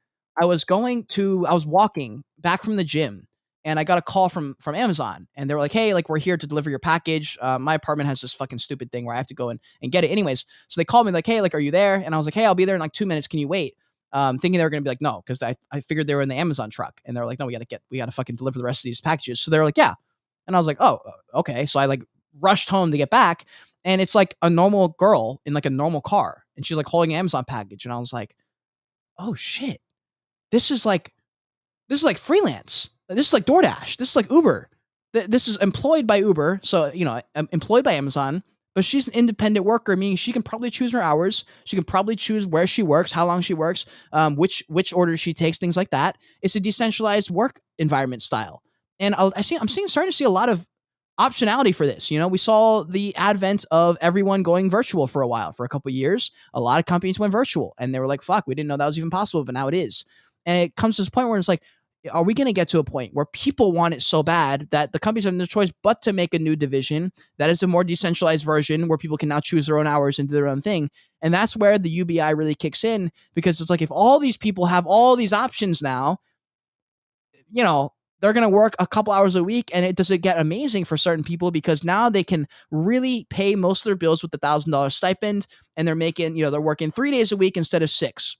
S1: I was walking back from the gym, and I got a call from Amazon, and they were like, hey, like, we're here to deliver your package. My apartment has this fucking stupid thing where I have to go and get it anyways. So they called me like, hey, like, are you there? And I was like, hey, I'll be there in like 2 minutes. Can you wait? thinking they were going to be like, no, because I figured they were in the Amazon truck, and they're like, no, we got to fucking deliver the rest of these packages. So they were like, yeah. And I was like, oh, okay. So I like rushed home to get back, and it's like a normal girl in like a normal car, and she's like holding an Amazon package. And I was like, oh shit, this is like freelance. This is like DoorDash. This is like Uber. This is employed by Uber. So, employed by Amazon, but she's an independent worker, meaning she can probably choose her hours. She can probably choose where she works, how long she works, which orders she takes, things like that. It's a decentralized work environment style. And I'm starting to see a lot of optionality for this. We saw the advent of everyone going virtual for a while. For a couple of years, a lot of companies went virtual, and they were like, fuck, we didn't know that was even possible, but now it is. And it comes to this point where it's like, are we going to get to a point where people want it so bad that the companies have no choice but to make a new division that is a more decentralized version where people can now choose their own hours and do their own thing? And that's where the UBI really kicks in, because it's like, if all these people have all these options now, they're going to work a couple hours a week, and does it get amazing for certain people, because now they can really pay most of their bills with the $1,000 stipend, and they're making, they're working 3 days a week instead of 6.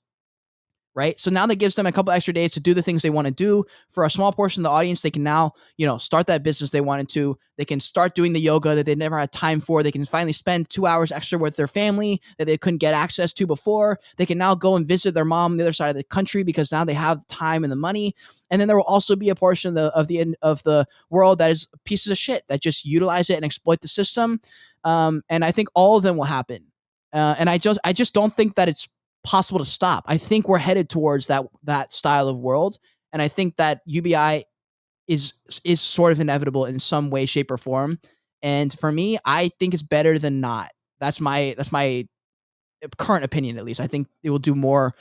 S1: Right. So now that gives them a couple extra days to do the things they want to do. For a small portion of the audience, they can now, start that business they wanted to. They can start doing the yoga that they never had time for. They can finally spend 2 hours extra with their family that they couldn't get access to before. They can now go and visit their mom on the other side of the country because now they have time and the money. And then there will also be a portion of the world that is pieces of shit that just utilize it and exploit the system. And I think all of them will happen. And I just don't think that it's possible to stop. I think we're headed towards that style of world, and I think that UBI is sort of inevitable in some way, shape, or form. And for me, I think it's better than not. That's my current opinion, at least. I think it will do more.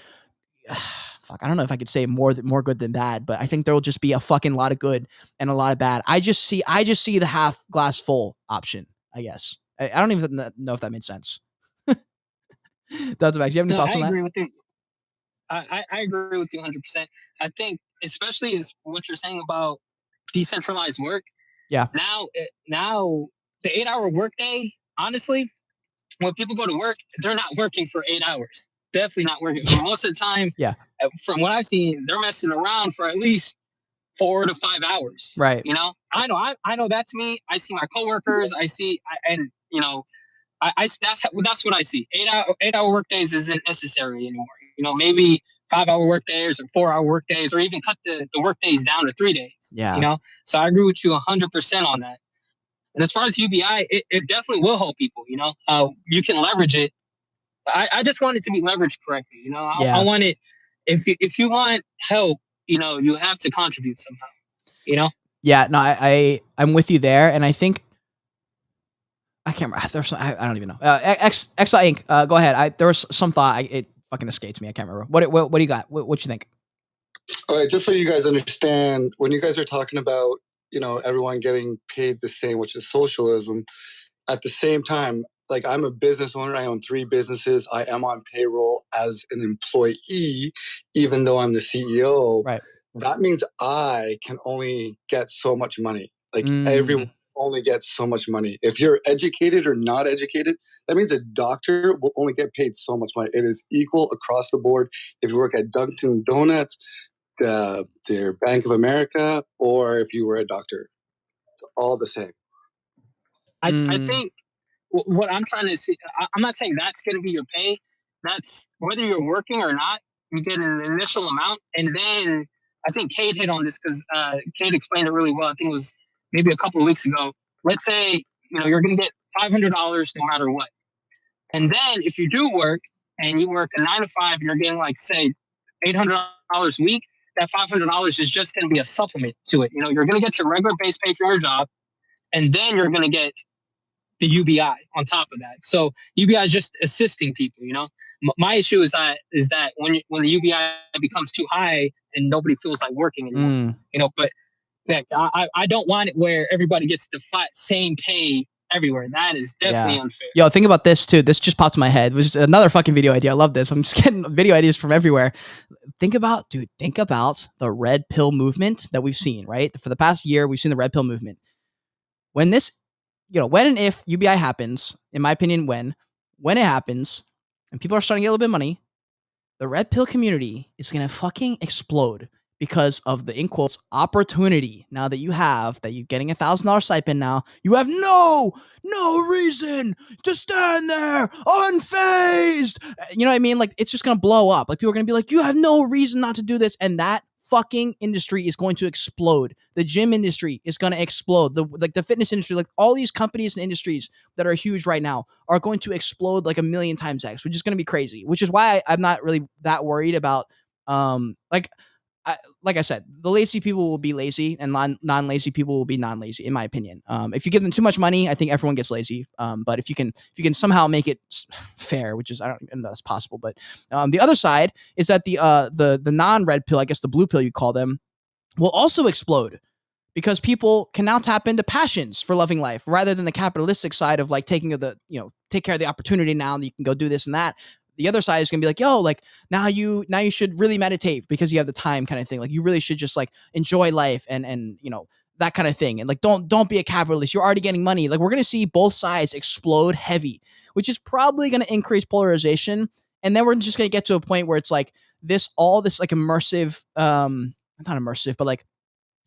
S1: Fuck, I don't know if I could say more good than bad, but I think there will just be a fucking lot of good and a lot of bad. I just see the half glass full option, I guess. I don't even know if that made sense. That's about. Do you have any thoughts on that?
S2: I agree with you. I agree with you 100%. I think, especially is what you're saying about decentralized work.
S1: Yeah.
S2: Now the 8-hour workday. Honestly, when people go to work, they're not working for 8 hours. Definitely not working. Yeah. Most of the time,
S1: yeah.
S2: From what I've seen, they're messing around for at least 4 to 5 hours.
S1: Right.
S2: I know that's me. I see my coworkers. That's what I see. 8-hour workdays isn't necessary anymore. Maybe 5-hour workdays or 4-hour workdays, or even cut the workdays down to 3 days.
S1: Yeah.
S2: So I agree with you 100% on that. And as far as UBI, it definitely will help people. You can leverage it. I just want it to be leveraged correctly. I want it. If you want help, you have to contribute somehow.
S1: Yeah. No, I'm with you there, and I think. I can't remember. I don't even know. X Inc. Go ahead. There was some thought. It fucking escapes me. I can't remember. What do you got? What you think?
S4: All right, just so you guys understand, when you guys are talking about, everyone getting paid the same, which is socialism, at the same time, like, I'm a business owner. I own 3 businesses. I am on payroll as an employee, even though I'm the CEO.
S1: Right.
S4: That means I can only get so much money. Like, everyone only gets so much money. If you're educated or not educated, that means a doctor will only get paid so much money. It is equal across the board. If you work at Dunkin' Donuts, their Bank of America, or if you were a doctor, it's all the same.
S2: I think what I'm trying to see, I'm not saying that's going to be your pay. That's whether you're working or not, you get an initial amount. And then I think Kate hit on this because Kate explained it really well. I think it was maybe a couple of weeks ago. Let's say, you're going to get $500 no matter what. And then if you do work and you work a 9 to 5 and you're getting, like, say, $800 a week, that $500 is just going to be a supplement to it. You're going to get your regular base pay for your job, and then you're going to get the UBI on top of that. So UBI is just assisting people. My issue is that when the UBI becomes too high and nobody feels like working anymore. But I don't want it where everybody gets the same pay everywhere. That is definitely unfair.
S1: Yo, think about this too. This just popped in my head. It was just another fucking video idea. I love this. I'm just getting video ideas from everywhere. Think about the red pill movement that we've seen, right? For the past year, we've seen the red pill movement. When and if UBI happens, in my opinion, when it happens and people are starting to get a little bit of money, the red pill community is going to fucking explode because of the, in quotes, opportunity now that you have, that you're getting $1,000 stipend now. You have no reason to stand there unfazed. You know what I mean? Like, it's just going to blow up. Like, people are going to be like, you have no reason not to do this. And that fucking industry is going to explode. The gym industry is going to explode. The fitness industry, like all these companies and industries that are huge right now are going to explode like a million times X, which is going to be crazy, which is why I'm not really that worried about, like I said, the lazy people will be lazy and non-lazy people will be non-lazy, in my opinion. If you give them too much money, I think everyone gets lazy. But if you can somehow make it fair, which is, I don't know that's possible. But the other side is that the non-red pill, I guess the blue pill you call them, will also explode because people can now tap into passions for loving life rather than the capitalistic side of like taking the, take care of the opportunity now that you can go do this and that. The other side is going to be like, yo, like now you should really meditate because you have the time, kind of thing. Like you really should just like enjoy life and that kind of thing. And like, don't be a capitalist. You're already getting money. Like we're going to see both sides explode heavy, which is probably going to increase polarization. And then we're just going to get to a point where it's like all this like immersive, not immersive, but like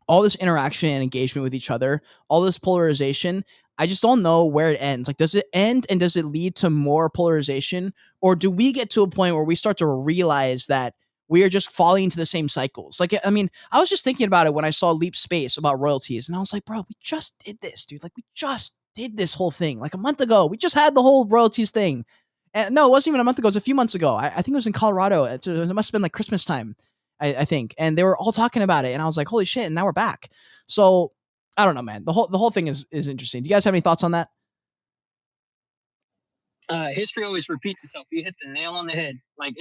S1: all this interaction and engagement with each other, all this polarization. I just don't know where it ends. Like, does it end and does it lead to more polarization? Or do we get to a point where we start to realize that we are just falling into the same cycles? Like, I mean, I was just thinking about it when I saw Leap Space about royalties. And I was like, bro, we just did this, dude. Like, we just did this whole thing like a month ago. We just had the whole royalties thing. And no, it wasn't even a month ago. It was a few months ago. I think it was in Colorado. It must have been like Christmas time, I think. And they were all talking about it. And I was like, holy shit. And now we're back. So I don't know, man. The whole thing is interesting. Do you guys have any thoughts on that?
S2: History always repeats itself. You hit the nail on the head. Like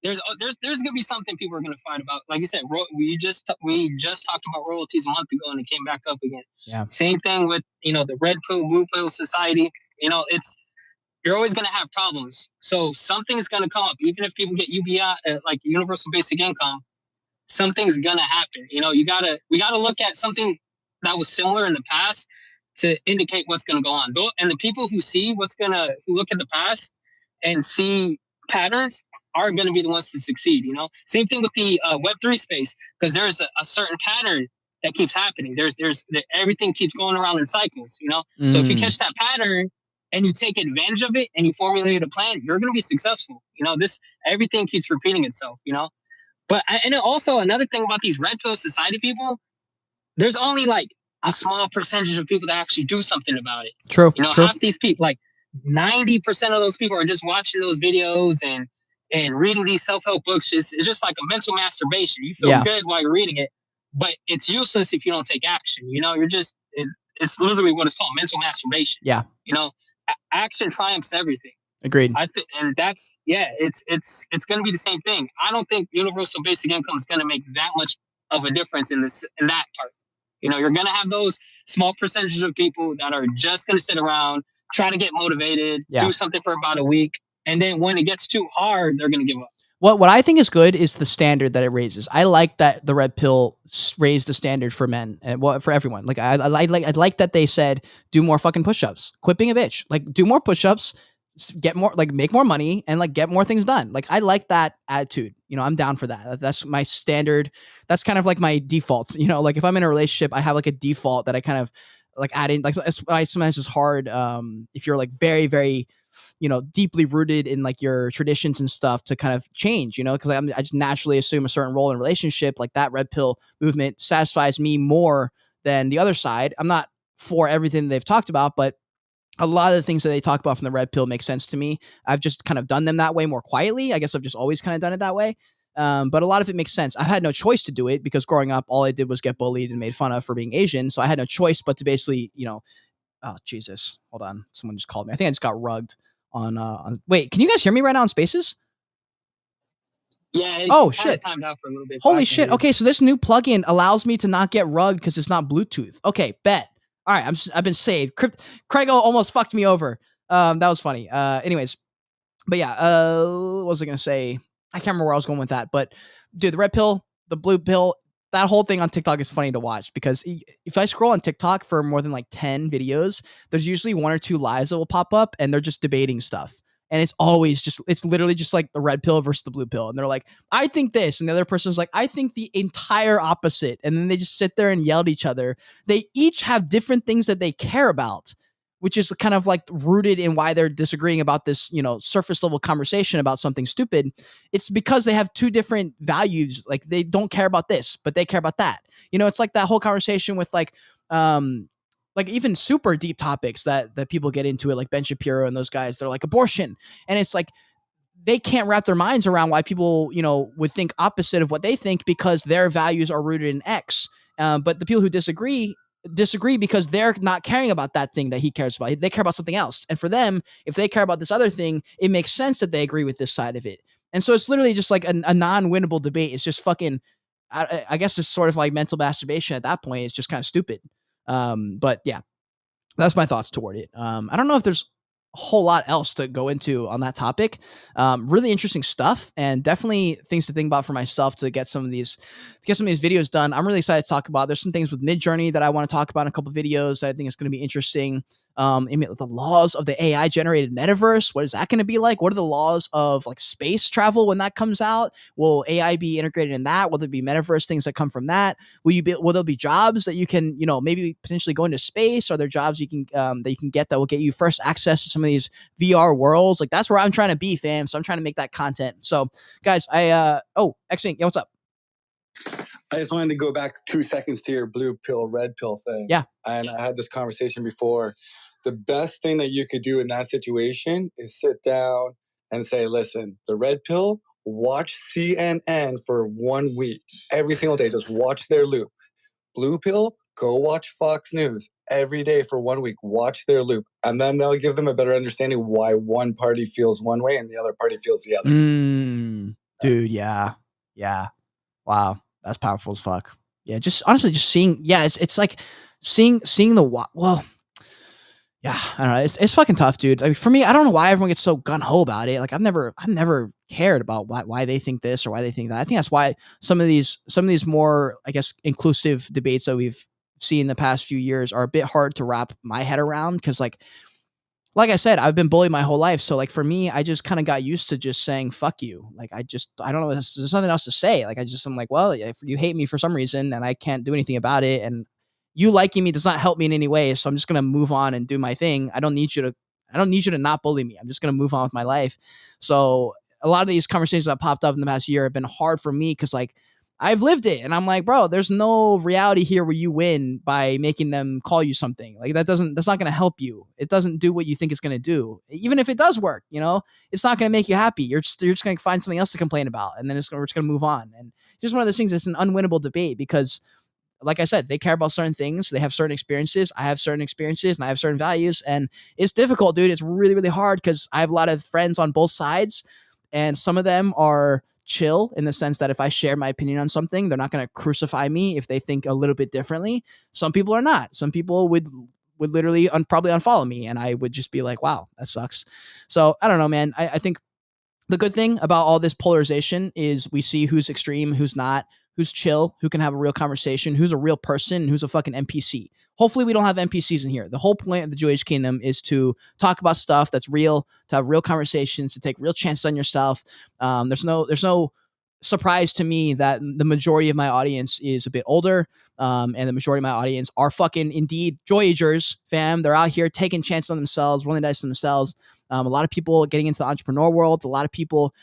S2: there's gonna be something people are gonna fight about. Like you said, we just talked about royalties a month ago, and it came back up again.
S1: Yeah.
S2: Same thing with the red pill, blue pill society. You're always gonna have problems. So something's gonna come up, even if people get UBI, like universal basic income. Something's gonna happen. We gotta look at something that was similar in the past to indicate what's gonna go on. And the people who look at the past and see patterns are gonna be the ones to succeed. Same thing with the Web3 space, because there's a certain pattern that keeps happening. Everything keeps going around in cycles. So if you catch that pattern and you take advantage of it and you formulate a plan, you're gonna be successful. Everything keeps repeating itself. But and also another thing about these red pill society people, there's only like a small percentage of people that actually do something about it.
S1: True.
S2: Half these people, like 90% of those people, are just watching those videos and reading these self-help books. It's just like a mental masturbation. You feel good while you're reading it, but it's useless if you don't take action. It's literally what it's called, mental masturbation.
S1: Yeah.
S2: Action triumphs everything.
S1: Agreed.
S2: And that's it's going to be the same thing. I don't think universal basic income is going to make that much of a difference in that part. You're going to have those small percentages of people that are just going to sit around, try to get motivated, do something for about a week, and then when it gets too hard, they're going to give up.
S1: What I think is good is the standard that it raises. I like that the red pill raised the standard for men and for everyone. Like I like that they said do more fucking push-ups, quit being a bitch. Like do more push-ups, get more, like make more money and like get more things done. Like I like that attitude. I'm down for that. That's my standard. That's kind of like my default. Like if I'm in a relationship, I have like a default that I kind of like add in. Like sometimes it's hard if you're like very, very deeply rooted in like your traditions and stuff to kind of change, because I just naturally assume a certain role in a relationship. Like that red pill movement satisfies me more than the other side. I'm not for everything they've talked about, but a lot of the things that they talk about from the red pill make sense to me. I've just kind of done them that way more quietly. I guess I've just always kind of done it that way. But a lot of it makes sense. I had no choice to do it because growing up, all I did was get bullied and made fun of for being Asian. So I had no choice but to basically, oh, Jesus. Hold on. Someone just called me. I think I just got rugged on wait, can you guys hear me right now on Spaces?
S2: Yeah.
S1: Oh shit.
S2: Timed out for a little bit.
S1: Holy shit. Okay, so this new plugin allows me to not get rugged because it's not Bluetooth. Okay, bet. All right, I've been saved. Craig almost fucked me over. That was funny. Anyways, but yeah. What was I gonna say? I can't remember where I was going with that. But dude, the red pill, the blue pill, that whole thing on TikTok is funny to watch because if I scroll on TikTok for more than like 10 videos, there's usually one or two lives that will pop up and they're just debating stuff. And it's literally just like the red pill versus the blue pill. And they're like, I think this. And the other person's like, I think the entire opposite. And then they just sit there and yell at each other. They each have different things that they care about, which is kind of like rooted in why they're disagreeing about this, surface level conversation about something stupid. It's because they have two different values. Like they don't care about this, but they care about that. It's like that whole conversation with like even super deep topics that people get into it, like Ben Shapiro and those guys. They're like abortion. And it's like, they can't wrap their minds around why people, would think opposite of what they think because their values are rooted in X. But the people who disagree because they're not caring about that thing that he cares about. They care about something else. And for them, if they care about this other thing, it makes sense that they agree with this side of it. And so it's literally just like a non-winnable debate. It's just fucking, I guess it's sort of like mental masturbation at that point. It's just kind of stupid. But yeah, that's my thoughts toward it. I don't know if there's a whole lot else to go into on that topic. Really interesting stuff, and definitely things to think about for myself to get some of these videos done. I'm really excited to talk about. There's some things with Midjourney that I want to talk about in a couple of videos that I think is going to be interesting. The laws of the AI generated metaverse. What is that going to be like? What are the laws of like space travel when that comes out? Will AI be integrated in that? Will there be metaverse things that come from that? Will there be jobs that you can, maybe potentially go into space? Are there jobs you can that you can get that will get you first access to some of these VR worlds? Like that's where I'm trying to be, fam. So I'm trying to make that content. So guys, X-Inc, yeah, what's up?
S4: I just wanted to go back 2 seconds to your blue pill, red pill thing.
S1: Yeah.
S4: And I had this conversation before. The best thing that you could do in that situation is sit down and say, listen, the red pill, watch CNN for 1 week. Every single day, just watch their loop. Blue pill, go watch Fox News every day for 1 week. Watch their loop. And then they'll give them a better understanding why one party feels one way and the other party feels the other.
S1: Dude, yeah. Yeah. Wow. That's powerful as fuck. Yeah, just honestly, just seeing. Yeah, it's like seeing the. Well, yeah, I don't know. It's fucking tough, dude. I mean, for me, I don't know why everyone gets so gun ho about it. Like I've never cared about why they think this or why they think that. I think that's why some of these more, I guess, inclusive debates that we've seen in the past few years are a bit hard to wrap my head around because like I said, I've been bullied my whole life. So like for me, I just kind of got used to just saying, fuck you. Like I don't know. There's nothing else to say. Like I'm like, well, if you hate me for some reason and I can't do anything about it and you liking me does not help me in any way. So I'm just going to move on and do my thing. I don't need you to not bully me. I'm just going to move on with my life. So a lot of these conversations that popped up in the past year have been hard for me. Cause like, I've lived it. And I'm like, bro, there's no reality here where you win by making them call you something. Like that's not going to help you. It doesn't do what you think it's going to do. Even if it does work, it's not going to make you happy. You're just going to find something else to complain about. And then we're just going to move on. And it's just one of those things. It's an unwinnable debate because like I said, they care about certain things. They have certain experiences. I have certain experiences and I have certain values. And it's difficult, dude. It's really, really hard because I have a lot of friends on both sides and some of them are chill in the sense that if I share my opinion on something, they're not going to crucify me if they think a little bit differently. Some people are not. Some people would literally probably unfollow me and I would just be like, wow, that sucks. So I don't know, man. I think the good thing about all this polarization is we see who's extreme, who's not, who's chill, who can have a real conversation, who's a real person, who's a fucking NPC. Hopefully we don't have NPCs in here. The whole point of the Joy Age Kingdom is to talk about stuff that's real, to have real conversations, to take real chances on yourself. There's no surprise to me that the majority of my audience is a bit older. And the majority of my audience are fucking indeed Joy Agers, fam. They're out here taking chances on themselves, rolling dice on themselves. A lot of people getting into the entrepreneur world, a lot of people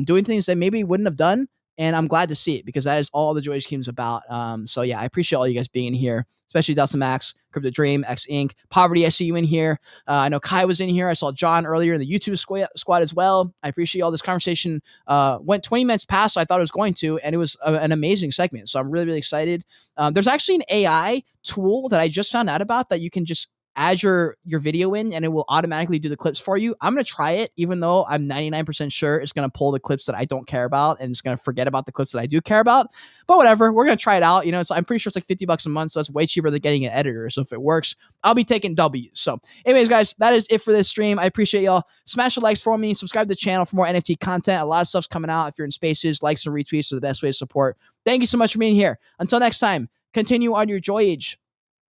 S1: doing things they maybe wouldn't have done. And I'm glad to see it because that is all the Joy Age Kingdom is about. So yeah, I appreciate all you guys being in here, especially Delta Max, Crypto Dream, X-Inc, Poverty. I see you in here. I know Kai was in here. I saw John earlier in the YouTube squad as well. I appreciate all this conversation. Went 20 minutes past, so I thought it was going to, and it was an amazing segment. So I'm really, really excited. There's actually an AI tool that I just found out about that you can just add your video in and it will automatically do the clips for you. I'm going to try it, even though I'm 99% sure it's going to pull the clips that I don't care about and it's going to forget about the clips that I do care about. But whatever, we're going to try it out. So I'm pretty sure it's like $50 a month. So it's way cheaper than getting an editor. So if it works, I'll be taking W's. So anyways, guys, that is it for this stream. I appreciate y'all. Smash the likes for me. Subscribe to the channel for more NFT content. A lot of stuff's coming out. If you're in spaces, likes and retweets are the best way to support. Thank you so much for being here. Until next time, continue on your Joy Age.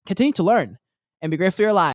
S1: Continue to learn and be grateful you're alive.